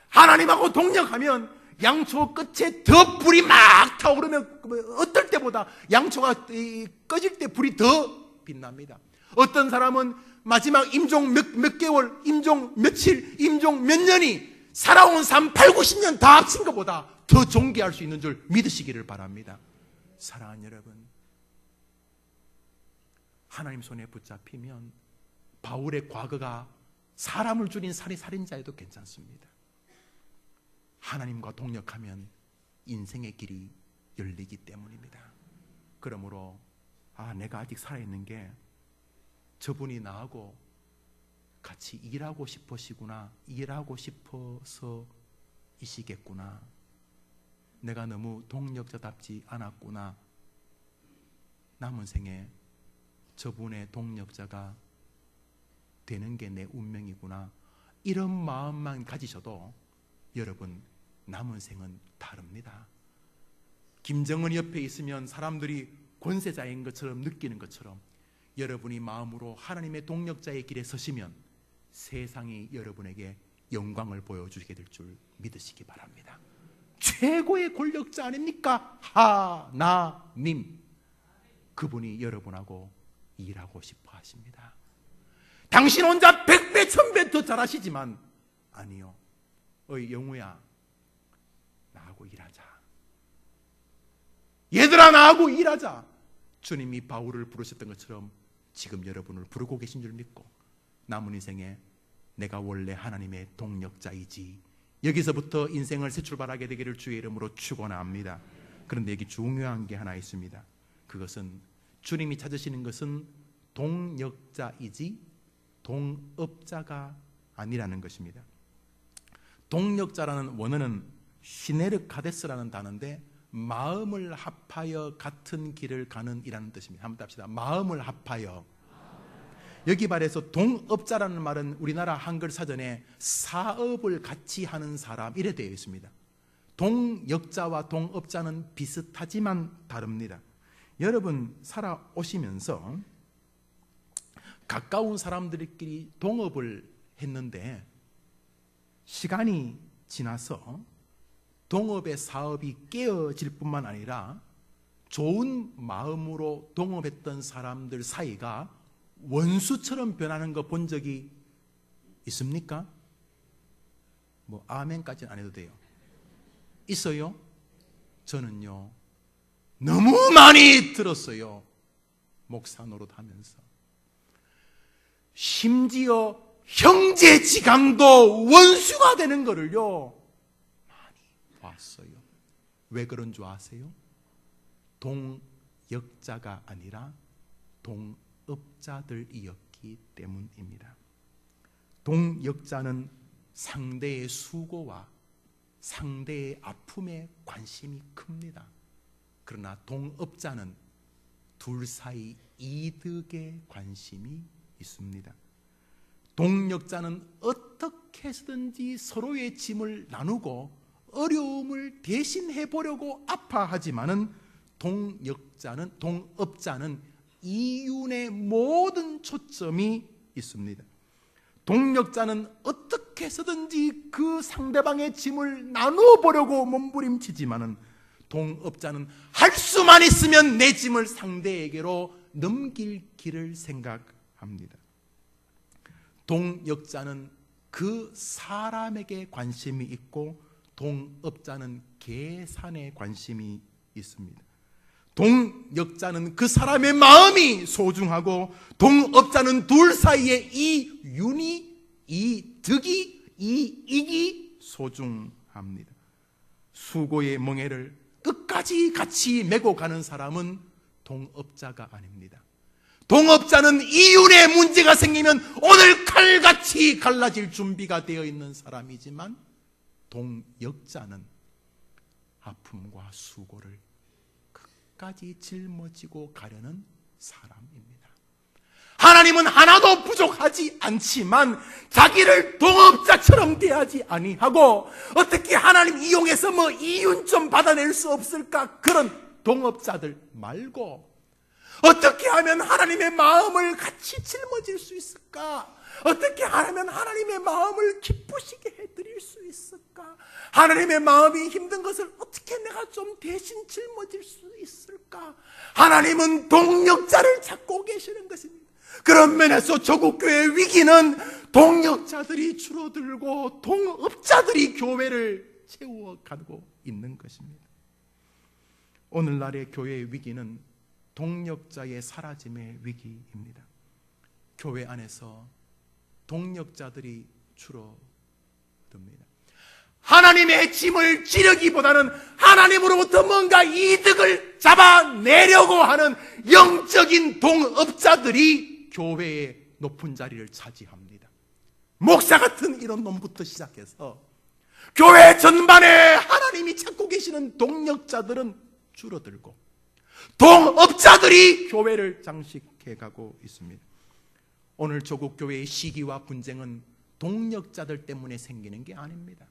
하나님하고 동력하면 양초 끝에 더 불이 막 타오르면 어떨 때보다 양초가 꺼질 때 불이 더 빛납니다. 어떤 사람은 마지막 임종 몇 개월, 임종 며칠, 임종 몇 년이 살아온 삶 8, 90년 다 합친 것보다 더 존귀할 수 있는 줄 믿으시기를 바랍니다. 사랑하는 여러분, 하나님 손에 붙잡히면 바울의 과거가 사람을 죽인 살인자여도 괜찮습니다. 하나님과 동력하면 인생의 길이 열리기 때문입니다. 그러므로 내가 아직 살아있는 게 저분이 나하고 같이 일하고 싶으시구나, 일하고 싶어서 이시겠구나, 내가 너무 동력자답지 않았구나, 남은 생에 저분의 동력자가 되는 게 내 운명이구나, 이런 마음만 가지셔도 여러분 남은 생은 다릅니다. 김정은 옆에 있으면 사람들이 권세자인 것처럼 느끼는 것처럼 여러분이 마음으로 하나님의 동력자의 길에 서시면 세상이 여러분에게 영광을 보여주게 될 줄 믿으시기 바랍니다. 최고의 권력자 아닙니까? 하나님. 그분이 여러분하고 일하고 싶어 하십니다. 당신 혼자 100배, 1000배 더 잘하시지만 아니요. 어이 영우야, 나하고 일하자. 얘들아, 나하고 일하자. 주님이 바울을 부르셨던 것처럼 지금 여러분을 부르고 계신 줄 믿고 남은 인생에 내가 원래 하나님의 동력자이지, 여기서부터 인생을 새 출발하게 되기를 주의 이름으로 축원합니다. 그런데 여기 중요한 게 하나 있습니다. 그것은 주님이 찾으시는 것은 동력자이지 동업자가 아니라는 것입니다. 동력자라는 원어는 시네르카데스라는 단어인데 마음을 합하여 같은 길을 가는 이라는 뜻입니다. 한번 답시다. 마음을 합하여. 여기 말해서 동업자라는 말은 우리나라 한글 사전에 사업을 같이 하는 사람 이래 되어 있습니다. 동역자와 동업자는 비슷하지만 다릅니다. 여러분 살아오시면서 가까운 사람들끼리 동업을 했는데 시간이 지나서 동업의 사업이 깨어질 뿐만 아니라 좋은 마음으로 동업했던 사람들 사이가 원수처럼 변하는 거 본 적이 있습니까? 뭐 아멘까지는 안 해도 돼요. 있어요? 저는요 너무 많이 들었어요. 목사 노릇하면서. 심지어 형제지간도 원수가 되는 거를요 많이 봤어요. 왜 그런 줄 아세요? 동역자가 아니라 동업자들이었기 때문입니다. 동역자는 상대의 수고와 상대의 아픔에 관심이 큽니다. 그러나 동업자는 둘 사이 이득에 관심이 있습니다. 동역자는 어떻게 해서든지 서로의 짐을 나누고 어려움을 대신해 보려고 아파하지만은 동업자는 이윤의 모든 초점이 있습니다. 동역자는 어떻게 해서든지 그 상대방의 짐을 나누어 보려고 몸부림치지만은 동업자는 할 수만 있으면 내 짐을 상대에게로 넘길 길을 생각합니다. 동역자는 그 사람에게 관심이 있고 동업자는 계산에 관심이 있습니다. 동역자는 그 사람의 마음이 소중하고 동업자는 둘 사이의 이익이 소중합니다. 수고의 멍에를 끝까지 같이 메고 가는 사람은 동업자가 아닙니다. 동업자는 이윤의 문제가 생기면 오늘 칼같이 갈라질 준비가 되어 있는 사람이지만 동역자는 아픔과 수고를 끝까지 짊어지고 가려는 사람입니다. 하나님은 하나도 부족하지 않지만 자기를 동업자처럼 대하지 아니하고 어떻게 하나님 이용해서 뭐 이윤 좀 받아낼 수 없을까? 그런 동업자들 말고 어떻게 하면 하나님의 마음을 같이 짊어질 수 있을까? 어떻게 하면 하나님의 마음을 기쁘시게 해드릴 수 있을까? 하나님의 마음이 힘든 것을 어떻게 내가 좀 대신 짊어질 수 있을까? 하나님은 동역자를 찾고 계시는 것입니다. 그런 면에서 조국 교회의 위기는 동력자들이 줄어들고 동업자들이 교회를 채워가고 있는 것입니다. 오늘날의 교회의 위기는 동력자의 사라짐의 위기입니다. 교회 안에서 동력자들이 줄어듭니다. 하나님의 짐을 지르기보다는 하나님으로부터 뭔가 이득을 잡아내려고 하는 영적인 동업자들이 교회의 높은 자리를 차지합니다. 목사 같은 이런 놈부터 시작해서 교회 전반에 하나님이 찾고 계시는 동력자들은 줄어들고 동업자들이 교회를 장식해가고 있습니다. 오늘 조국 교회의 시기와 분쟁은 동력자들 때문에 생기는 게 아닙니다.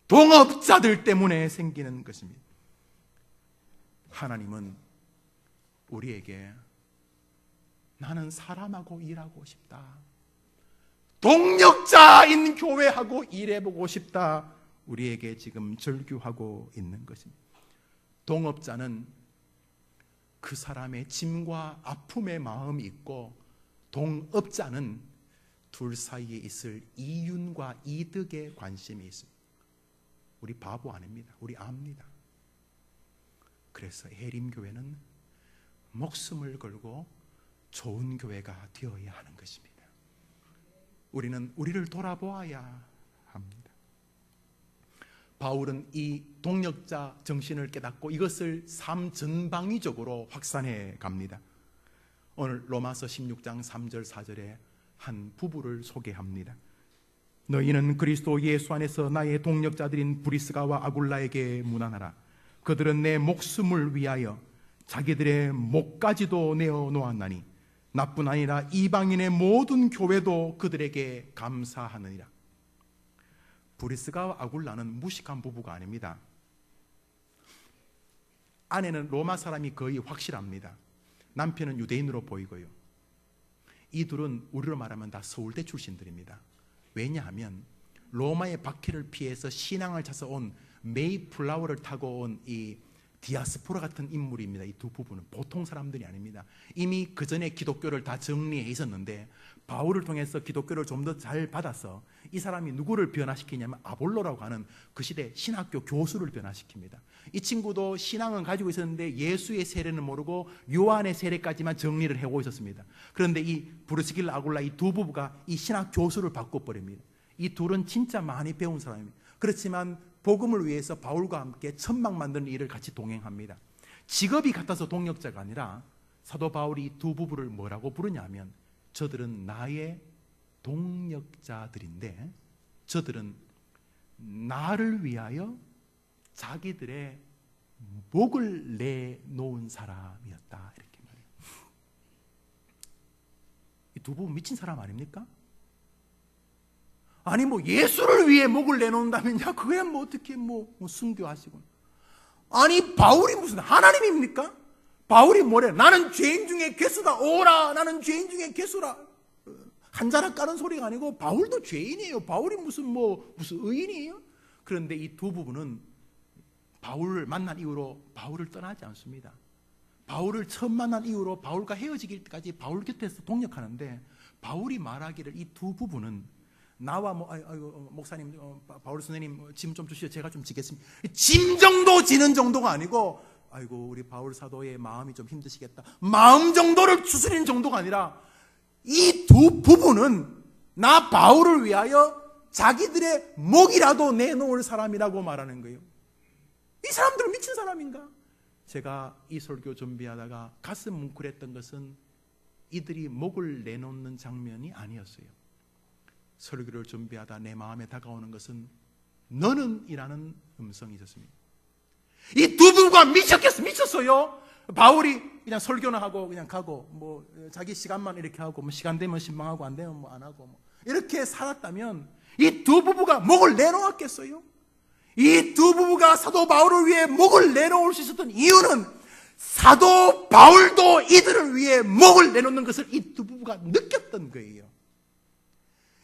동업자들 때문에 생기는 것입니다. 하나님은 우리에게 나는 사람하고 일하고 싶다, 동력자인 교회하고 일해보고 싶다, 우리에게 지금 절규하고 있는 것입니다. 동업자는 그 사람의 짐과 아픔의 마음이 있고, 동업자는 둘 사이에 있을 이윤과 이득에 관심이 있습니다. 우리 바보 아닙니다. 우리 압니다. 그래서 해림교회는 목숨을 걸고 좋은 교회가 되어야 하는 것입니다. 우리는 우리를 돌아보아야 합니다. 바울은 이 동력자 정신을 깨닫고 이것을 삶 전방위적으로 확산해 갑니다. 오늘 로마서 16장 3절 4절에 한 부부를 소개합니다. 너희는 그리스도 예수 안에서 나의 동력자들인 브리스가와 아굴라에게 문안하라. 그들은 내 목숨을 위하여 자기들의 목까지도 내어놓았나니 나뿐 아니라 이방인의 모든 교회도 그들에게 감사하느니라. 브리스가와 아굴라는 무식한 부부가 아닙니다. 아내는 로마 사람이 거의 확실합니다. 남편은 유대인으로 보이고요. 이 둘은 우리로 말하면 다 서울대 출신들입니다. 왜냐하면 로마의 박해를 피해서 신앙을 찾아서 온 메이플라워를 타고 온 이 디아스포라 같은 인물입니다. 이 두 부부는 보통 사람들이 아닙니다. 이미 그 전에 기독교를 다 정리해 있었는데 바울을 통해서 기독교를 좀 더 잘 받아서 이 사람이 누구를 변화시키냐면 아볼로라고 하는 그 시대 신학교 교수를 변화시킵니다. 이 친구도 신앙은 가지고 있었는데 예수의 세례는 모르고 요한의 세례까지만 정리를 하고 있었습니다. 그런데 이 브리스길라 아굴라 이 두 부부가 이 신학 교수를 바꿔버립니다. 이 둘은 진짜 많이 배운 사람입니다. 그렇지만 복음을 위해서 바울과 함께 천막 만드는 일을 같이 동행합니다. 직업이 같아서 동력자가 아니라 사도 바울이 두 부부를 뭐라고 부르냐면 저들은 나의 동력자들인데 저들은 나를 위하여 자기들의 목을 내놓은 사람이었다, 이렇게 말해요. 이 두 부부 미친 사람 아닙니까? 아니 뭐 예수를 위해 목을 내놓는다면 야 그거야 뭐 어떻게 뭐 순교하시고, 아니 바울이 무슨 하나님입니까? 바울이 뭐래? 나는 죄인 중에 괴수다. 오라, 나는 죄인 중에 괴수라. 한자락 까는 소리가 아니고 바울도 죄인이에요. 바울이 무슨 의인이에요? 그런데 이 두 부부는 바울을 만난 이후로 바울을 떠나지 않습니다. 바울을 처음 만난 이후로 바울과 헤어지길 때까지 바울 곁에서 동력하는데, 바울이 말하기를 이 두 부부는 나와 목사님, 바울 선생님 짐 좀 주시오. 제가 좀 지겠습니다. 짐 정도 지는 정도가 아니고, 아이고 우리 바울 사도의 마음이 좀 힘드시겠다, 마음 정도를 추스리는 정도가 아니라 이 두 부부는 나 바울을 위하여 자기들의 목이라도 내놓을 사람이라고 말하는 거예요. 이 사람들은 미친 사람인가? 제가 이 설교 준비하다가 가슴 뭉클했던 것은 이들이 목을 내놓는 장면이 아니었어요. 설교를 준비하다 내 마음에 다가오는 것은 너는 이라는 음성이 있었습니다. 이 두 부부가 미쳤어요. 바울이 그냥 설교나 하고 그냥 가고 뭐 자기 시간만 이렇게 하고 뭐 시간 되면 신방하고 안 되면 뭐 안 하고 뭐 이렇게 살았다면 이 두 부부가 목을 내놓았겠어요? 이 두 부부가 사도 바울을 위해 목을 내놓을 수 있었던 이유는 사도 바울도 이들을 위해 목을 내놓는 것을 이 두 부부가 느꼈던 거예요.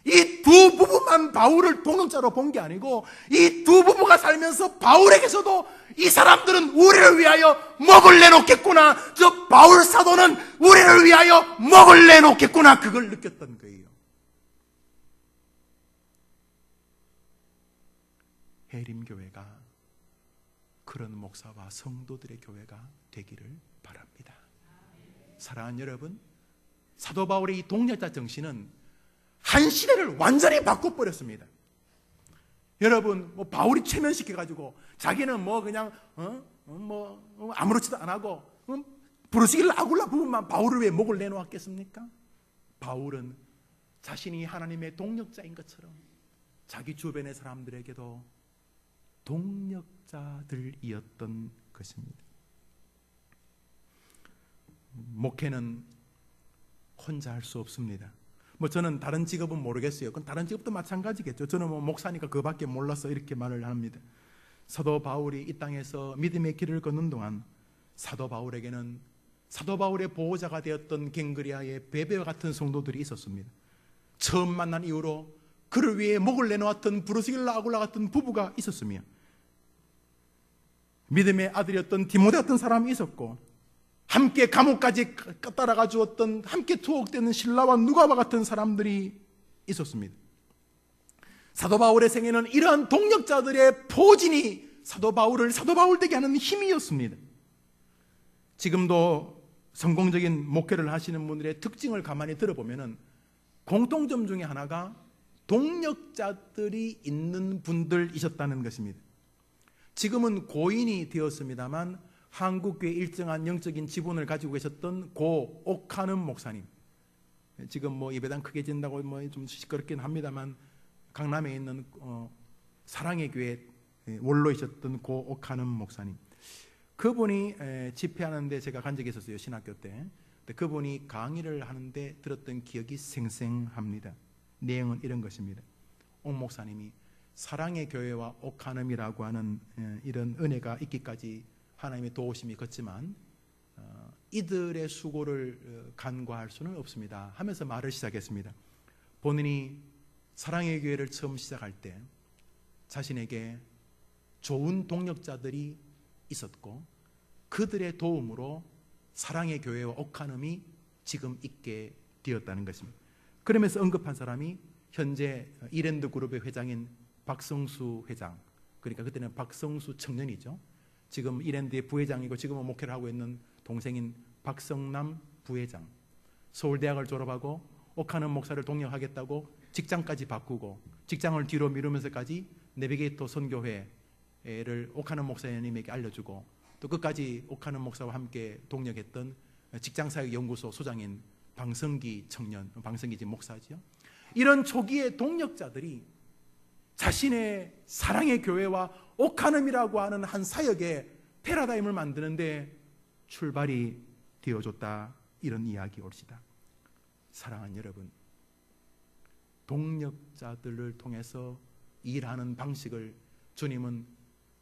이 두 부부만 바울을 동역자로 본 게 아니고 이 두 부부가 살면서 바울에게서도 이 사람들은 우리를 위하여 목을 내놓겠구나, 저 바울 사도는 우리를 위하여 목을 내놓겠구나, 그걸 느꼈던 거예요. 해림교회가 그런 목사와 성도들의 교회가 되기를 바랍니다. 사랑하는 여러분, 사도 바울의 이 동역자 정신은 한 시대를 완전히 바꿔버렸습니다. 여러분, 뭐 바울이 최면시켜가지고 자기는 뭐 그냥 아무렇지도 안 하고 부르시기를 아굴라 부분만 바울을 왜 목을 내놓았겠습니까? 바울은 자신이 하나님의 동역자인 것처럼 자기 주변의 사람들에게도 동역자들이었던 것입니다. 목회는 혼자 할 수 없습니다. 뭐 저는 다른 직업은 모르겠어요. 그건 다른 직업도 마찬가지겠죠. 저는 뭐 목사니까 그밖에 몰라서 이렇게 말을 합니다. 사도 바울이 이 땅에서 믿음의 길을 걷는 동안 사도 바울에게는 사도 바울의 보호자가 되었던 갱그리아의 베베와 같은 성도들이 있었습니다. 처음 만난 이후로 그를 위해 목을 내놓았던 브루스길라 아굴라 같은 부부가 있었으며, 믿음의 아들이었던 디모데 같은 사람이 있었고, 함께 감옥까지 따라가 주었던, 함께 투옥되는 신라와 누가와 같은 사람들이 있었습니다. 사도 바울의 생애는 이러한 동역자들의 포진이 사도 바울을 사도 바울 되게 하는 힘이었습니다. 지금도 성공적인 목회를 하시는 분들의 특징을 가만히 들어보면 공통점 중에 하나가 동역자들이 있는 분들이셨다는 것입니다. 지금은 고인이 되었습니다만 한국교회 일정한 영적인 지분을 가지고 계셨던 고 옥하는 목사님, 지금 뭐 예배당 크게 진다고 뭐 좀 시끄럽긴 합니다만 강남에 있는 사랑의 교회 원로이셨던 고 옥하는 목사님, 그분이 집회하는데 제가 간 적이 있었어요. 신학교 때. 그분이 강의를 하는데 들었던 기억이 생생합니다. 내용은 이런 것입니다. 옥 목사님이 사랑의 교회와 옥하는이라고 하는 이런 은혜가 있기까지 하나님의 도우심이 컸지만 이들의 수고를 간과할 수는 없습니다 하면서 말을 시작했습니다. 본인이 사랑의 교회를 처음 시작할 때 자신에게 좋은 동역자들이 있었고 그들의 도움으로 사랑의 교회와 옥하눔이 지금 있게 되었다는 것입니다. 그러면서 언급한 사람이 현재 이랜드 그룹의 회장인 박성수 회장, 그러니까 그때는 박성수 청년이죠. 지금 이랜드의 부회장이고 지금은 목회를 하고 있는 동생인 박성남 부회장, 서울대학을 졸업하고 옥하는 목사를 동역하겠다고 직장까지 바꾸고 직장을 뒤로 미루면서까지 내비게이터 선교회를 옥하는 목사님에게 알려주고 또 끝까지 옥하는 목사와 함께 동역했던 직장사역연구소 소장인 방성기 청년, 방성기 지금 목사죠. 이런 초기의 동역자들이 자신의 사랑의 교회와 옥하눔이라고 하는 한 사역의 패러다임을 만드는데 출발이 되어줬다, 이런 이야기 옳시다. 사랑하는 여러분, 동역자들을 통해서 일하는 방식을 주님은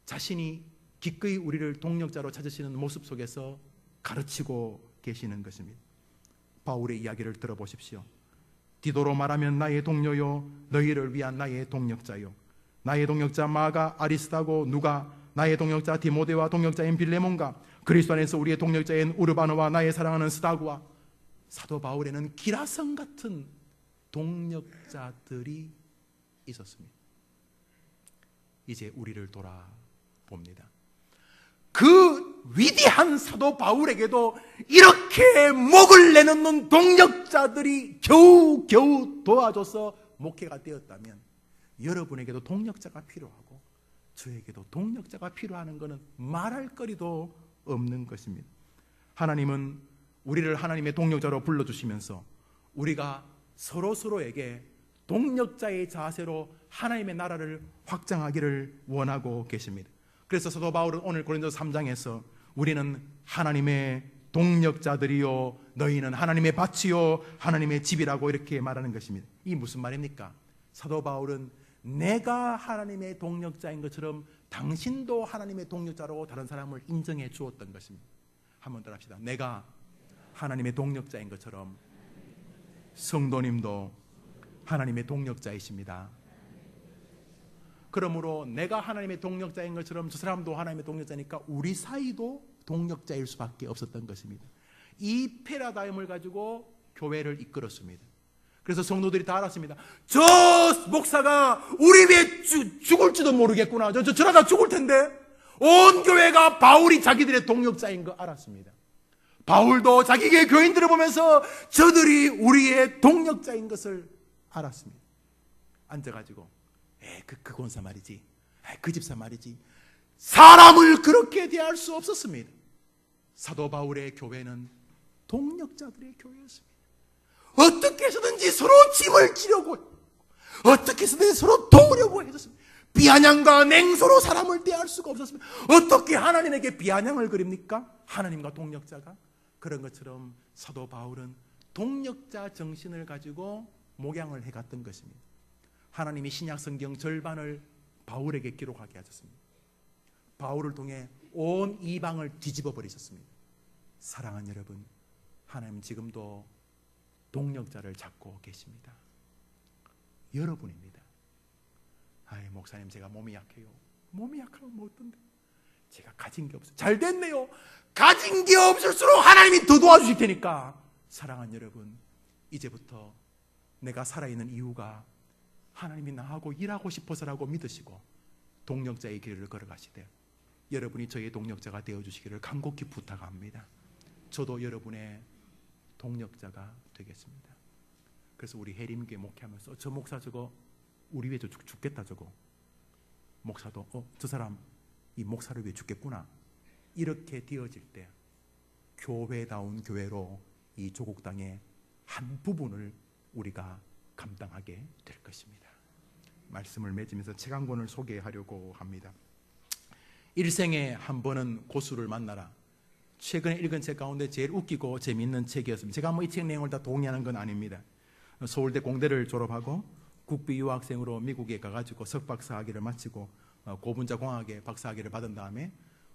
자신이 기꺼이 우리를 동역자로 찾으시는 모습 속에서 가르치고 계시는 것입니다. 바울의 이야기를 들어보십시오. 디도로 말하면 나의 동료요, 너희를 위한 나의 동역자요. 나의 동역자 마가, 아리스타고, 누가, 나의 동역자 디모데와 동역자인 빌레몬과 그리스도 안에서 우리의 동역자인 우르바노와 나의 사랑하는 스다구와. 사도 바울에는 기라성 같은 동역자들이 있었습니다. 이제 우리를 돌아봅니다. 그 위대한 사도 바울에게도 이렇게 목을 내놓는 동역자들이 겨우 도와줘서 목회가 되었다면 여러분에게도 동역자가 필요하고 저에게도 동역자가 필요한 것은 말할 거리도 없는 것입니다. 하나님은 우리를 하나님의 동역자로 불러주시면서 우리가 서로에게 동역자의 자세로 하나님의 나라를 확장하기를 원하고 계십니다. 그래서 사도 바울은 오늘 고린도서 3장에서 우리는 하나님의 동역자들이요 너희는 하나님의 밭이요 하나님의 집이라고 이렇게 말하는 것입니다. 이게 무슨 말입니까? 사도 바울은 내가 하나님의 동역자인 것처럼 당신도 하나님의 동역자라고 다른 사람을 인정해 주었던 것입니다. 한번 더 합시다. 내가 하나님의 동역자인 것처럼 성도님도 하나님의 동역자이십니다. 그러므로 내가 하나님의 동력자인 것처럼 저 사람도 하나님의 동력자니까 우리 사이도 동력자일 수밖에 없었던 것입니다. 이 패러다임을 가지고 교회를 이끌었습니다. 그래서 성도들이 다 알았습니다. 저 목사가 우리 위해 죽을지도 모르겠구나. 저러다 죽을 텐데. 온 교회가 바울이 자기들의 동력자인 거 알았습니다. 바울도 자기의 교인들을 보면서 저들이 우리의 동력자인 것을 알았습니다. 앉아가지고 그 권사 말이지, 그 집사 말이지. 사람을 그렇게 대할 수 없었습니다. 사도 바울의 교회는 동력자들의 교회였습니다. 어떻게 해서든지 서로 짐을 지려고, 어떻게 해서든지 서로 도우려고 했었습니다. 비아냥과 냉소로 사람을 대할 수가 없었습니다. 어떻게 하나님에게 비아냥을 그립니까? 하나님과 동력자가. 그런 것처럼 사도 바울은 동력자 정신을 가지고 목양을 해갔던 것입니다. 하나님이 신약 성경 절반을 바울에게 기록하게 하셨습니다. 바울을 통해 온 이방을 뒤집어 버리셨습니다. 사랑하는 여러분, 하나님 지금도 동력자를 찾고 계십니다. 여러분입니다. 목사님, 제가 몸이 약해요. 몸이 약하면 뭐 어떤데? 제가 가진 게 없어요. 잘 됐네요. 가진 게 없을수록 하나님이 더 도와주실 테니까. 사랑하는 여러분, 이제부터 내가 살아있는 이유가 하나님이 나하고 일하고 싶어서라고 믿으시고 동력자의 길을 걸어가시되, 여러분이 저의 동력자가 되어주시기를 간곡히 부탁합니다. 저도 여러분의 동력자가 되겠습니다. 그래서 우리 해림교회 목회하면서 저 목사 저거 우리 위해 죽겠다, 저거 목사도 저 사람 이 목사를 위해 죽겠구나, 이렇게 되어질 때 교회다운 교회로 이 조국 땅의 한 부분을 우리가 감당하게 될 것입니다. 말씀을 맺으면서 책 한 권을 소개하려고 합니다. 일생에 한 번은 고수를 만나라. 최근에 읽은 책 가운데 제일 웃기고 재미있는 책이었습니다. 제가 이 책 내용을 다 동의하는 건 아닙니다. 서울대 공대를 졸업하고 국비 유학생으로 미국에 가가지고 석박사 학위를 마치고 고분자 공학에 박사학위를 받은 다음에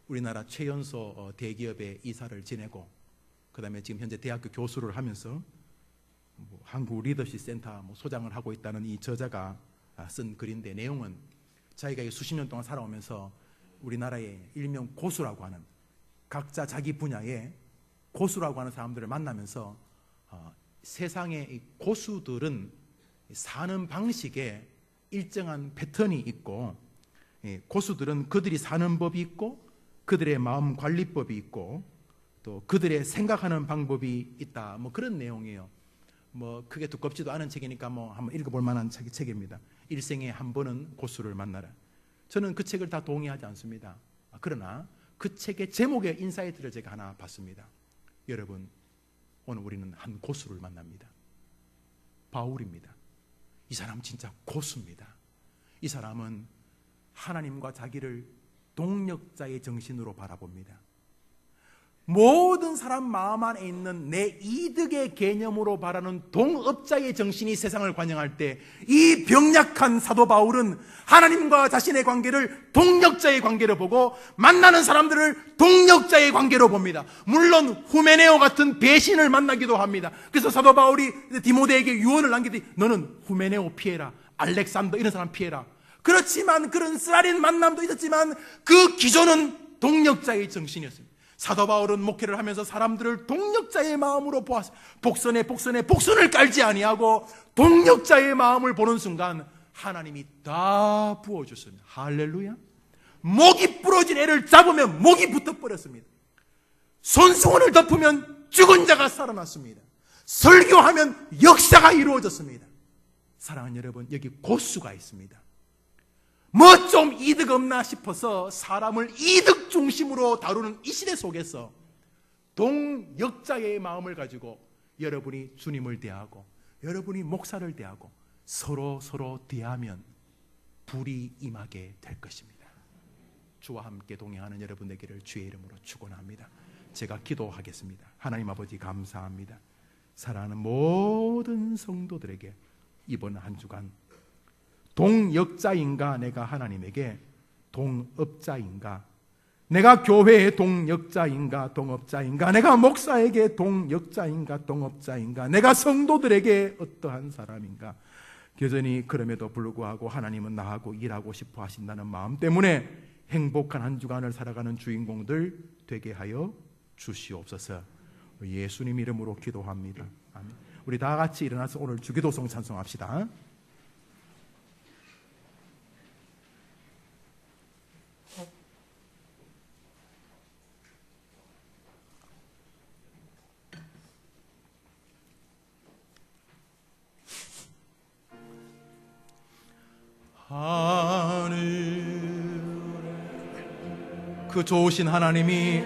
우리나라 최연소 대기업의 이사를 지내고, 그 다음에 지금 현재 대학교 교수를 하면서 한국 리더십 센터 소장을 하고 있다는 이 저자가 쓴 글인데, 내용은 자기가 수십 년 동안 살아오면서 우리나라의 일명 고수라고 하는, 각자 자기 분야의 고수라고 하는 사람들을 만나면서 세상의 이 고수들은 사는 방식에 일정한 패턴이 있고, 고수들은 그들이 사는 법이 있고 그들의 마음 관리법이 있고 또 그들의 생각하는 방법이 있다, 그런 내용이에요. 크게 두껍지도 않은 책이니까 한번 읽어볼 만한 책입니다. 일생에 한 번은 고수를 만나라. 저는 그 책을 다 동의하지 않습니다. 그러나 그 책의 제목의 인사이트를 제가 하나 봤습니다. 여러분, 오늘 우리는 한 고수를 만납니다. 바울입니다. 이 사람 진짜 고수입니다. 이 사람은 하나님과 자기를 동력자의 정신으로 바라봅니다. 모든 사람 마음 안에 있는 내 이득의 개념으로 바라는 동업자의 정신이 세상을 관영할 때, 이 병약한 사도 바울은 하나님과 자신의 관계를 동력자의 관계로 보고 만나는 사람들을 동력자의 관계로 봅니다. 물론 후메네오 같은 배신을 만나기도 합니다. 그래서 사도 바울이 디모데에게 유언을 남기듯이 너는 후메네오 피해라, 알렉산더 이런 사람 피해라. 그렇지만 그런 쓰라린 만남도 있었지만 그 기존은 동력자의 정신이었습니다. 사도 바울은 목회를 하면서 사람들을 동력자의 마음으로 보았습니다. 복선에 복선을 깔지 아니하고 동력자의 마음을 보는 순간 하나님이 다 부어줬습니다. 할렐루야. 목이 부러진 애를 잡으면 목이 붙어버렸습니다. 손수건을 덮으면 죽은 자가 살아났습니다. 설교하면 역사가 이루어졌습니다. 사랑하는 여러분, 여기 고수가 있습니다. 뭐 좀 이득 없나 싶어서 사람을 이득 중심으로 다루는 이 시대 속에서 동역자의 마음을 가지고 여러분이 주님을 대하고 여러분이 목사를 대하고 서로 대하면 불이 임하게 될 것입니다. 주와 함께 동행하는 여러분 되기를 주의 이름으로 축원합니다. 제가 기도하겠습니다. 하나님 아버지, 감사합니다. 사랑하는 모든 성도들에게 이번 한 주간 동역자인가, 내가 하나님에게 동업자인가, 내가 교회의 동역자인가 동업자인가, 내가 목사에게 동역자인가 동업자인가, 내가 성도들에게 어떠한 사람인가, 여전히 그럼에도 불구하고 하나님은 나하고 일하고 싶어 하신다는 마음 때문에 행복한 한 주간을 살아가는 주인공들 되게 하여 주시옵소서. 예수님 이름으로 기도합니다. 아멘. 우리 다 같이 일어나서 오늘 주기도송 찬송합시다. 그 좋으신 하나님이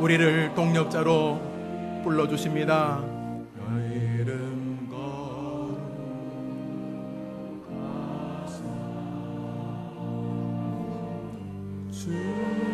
우리를 동력자로 불러주십니다. 이름 거룩하사 주님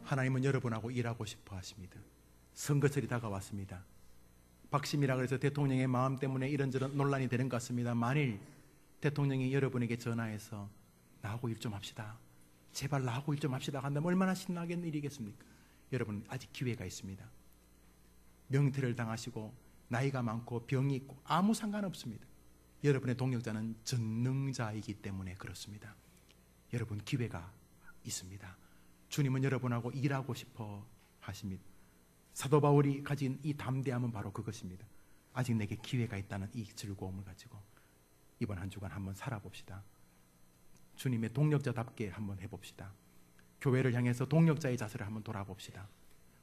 하나님은 여러분하고 일하고 싶어 하십니다. 선거철이 다가왔습니다. 박심이라 그래서 대통령의 마음 때문에 이런저런 논란이 되는 것 같습니다. 만일 대통령이 여러분에게 전화해서 나하고 일 좀 합시다, 제발 나하고 일 좀 합시다 한다면 얼마나 신나겠는 일이겠습니까? 여러분 아직 기회가 있습니다. 명퇴를 당하시고 나이가 많고 병이 있고 아무 상관없습니다. 여러분의 동력자는 전능자이기 때문에 그렇습니다. 여러분 기회가 있습니다. 주님은 여러분하고 일하고 싶어 하십니다. 사도 바울이 가진 이 담대함은 바로 그것입니다. 아직 내게 기회가 있다는 이 즐거움을 가지고 이번 한 주간 한번 살아봅시다. 주님의 동력자답게 한번 해봅시다. 교회를 향해서 동력자의 자세를 한번 돌아봅시다.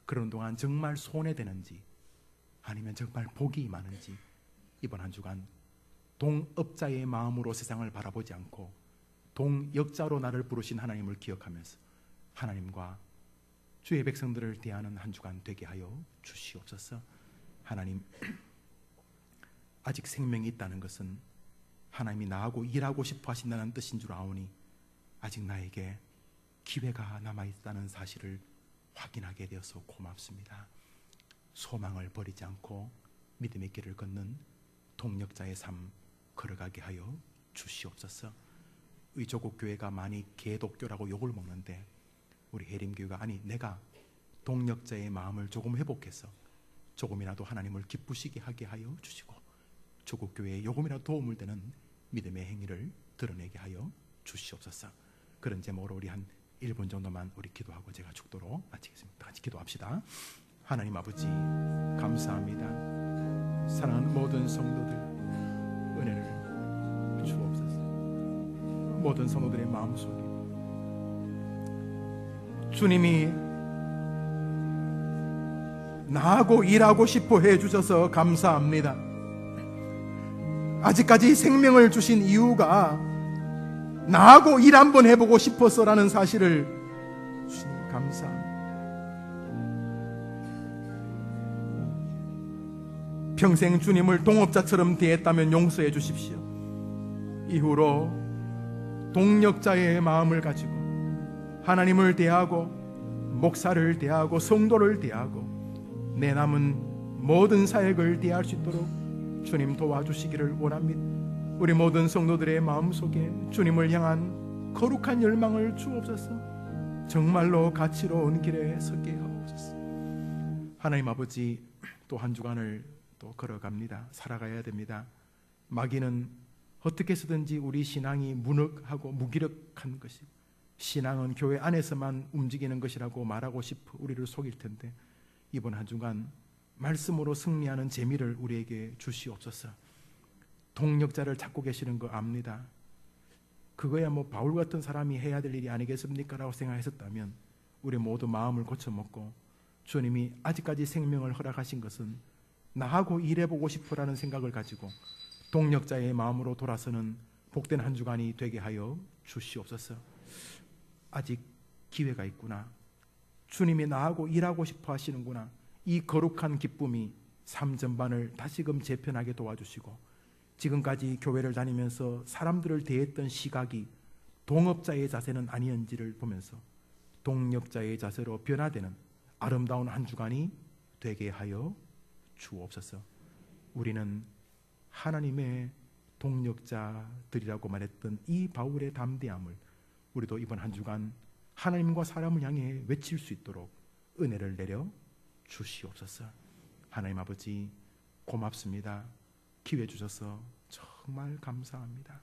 그런 동안 정말 손해되는지 아니면 정말 복이 많은지 이번 한 주간 동업자의 마음으로 세상을 바라보지 않고 동역자로 나를 부르신 하나님을 기억하면서 하나님과 주의 백성들을 대하는 한 주간 되게 하여 주시옵소서. 하나님, 아직 생명이 있다는 것은 하나님이 나하고 일하고 싶어 하신다는 뜻인 줄 아오니 아직 나에게 기회가 남아있다는 사실을 확인하게 되어서 고맙습니다. 소망을 버리지 않고 믿음의 길을 걷는 동력자의 삶 걸어가게 하여 주시옵소서. 우리 조국 교회가 많이 개독교라고 욕을 먹는데 우리 해림교회가 아니 내가 동력자의 마음을 조금 회복해서 조금이라도 하나님을 기쁘시게 하게 하여 주시고 조국 교회에 조금이라도 도움을 되는 믿음의 행위를 드러내게 하여 주시옵소서. 그런 제목으로 우리 한 1분 정도만 우리 기도하고 제가 죽도록 마치겠습니다. 같이 기도합시다. 하나님 아버지 감사합니다. 사랑하는 모든 성도들 은혜를 주옵소서. 모든 성도들의 마음속에 주님이 나하고 일하고 싶어 해주셔서 감사합니다. 아직까지 생명을 주신 이유가 나하고 일 한번 해보고 싶어서라는 사실을 주님 감사합니다. 평생 주님을 동업자처럼 대했다면 용서해 주십시오. 이후로 동력자의 마음을 가지고 하나님을 대하고 목사를 대하고 성도를 대하고 내 남은 모든 사역을 대할 수 있도록 주님 도와주시기를 원합니다. 우리 모든 성도들의 마음속에 주님을 향한 거룩한 열망을 주옵소서. 정말로 가치로운 길에 서게 하옵소서. 하나님 아버지 또 한 주간을 또 걸어갑니다. 살아가야 됩니다. 마귀는 어떻게 해서든지 우리 신앙이 무능하고 무기력한 것이, 신앙은 교회 안에서만 움직이는 것이라고 말하고 싶어 우리를 속일 텐데, 이번 한 주간 말씀으로 승리하는 재미를 우리에게 주시옵소서. 동력자를 찾고 계시는 거 압니다. 그거야 뭐 바울 같은 사람이 해야 될 일이 아니겠습니까? 라고 생각했었다면 우리 모두 마음을 고쳐먹고, 주님이 아직까지 생명을 허락하신 것은 나하고 일해보고 싶어라는 생각을 가지고 동력자의 마음으로 돌아서는 복된 한 주간이 되게 하여 주시옵소서. 아직 기회가 있구나. 주님이 나하고 일하고 싶어 하시는구나. 이 거룩한 기쁨이 삶 전반을 다시금 재편하게 도와주시고, 지금까지 교회를 다니면서 사람들을 대했던 시각이 동업자의 자세는 아니었는지를 보면서 동력자의 자세로 변화되는 아름다운 한 주간이 되게 하여 주옵소서. 우리는 하나님의 동력자들이라고 말했던 이 바울의 담대함을 우리도 이번 한 주간 하나님과 사람을 향해 외칠 수 있도록 은혜를 내려 주시옵소서. 하나님 아버지, 고맙습니다. 기회 주셔서 정말 감사합니다.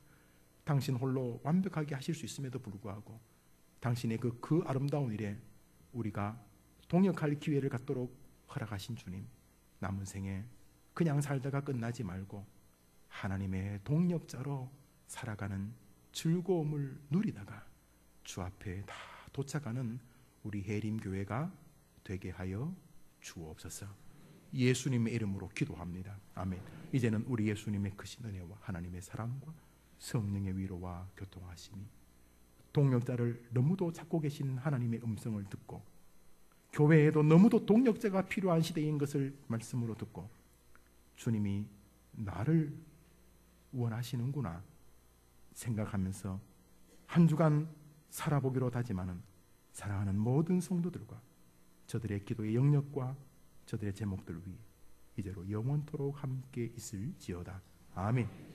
당신 홀로 완벽하게 하실 수 있음에도 불구하고 당신의 그 아름다운 일에 우리가 동역할 기회를 갖도록 허락하신 주님, 남은 생에 그냥 살다가 끝나지 말고 하나님의 동력자로 살아가는 즐거움을 누리다가 주 앞에 다 도착하는 우리 해림교회가 되게 하여 주옵소서. 예수님의 이름으로 기도합니다. 아멘. 이제는 우리 예수님의 크신 은혜와 하나님의 사랑과 성령의 위로와 교통하심이, 동력자를 너무도 찾고 계신 하나님의 음성을 듣고, 교회에도 너무도 동력자가 필요한 시대인 것을 말씀으로 듣고, 주님이 나를 원하시는구나 생각하면서 한 주간 살아보기로 다짐하는 사랑하는 모든 성도들과 저들의 기도의 영역과 저들의 제목들 위 이제로 영원토록 함께 있을지어다. 아멘.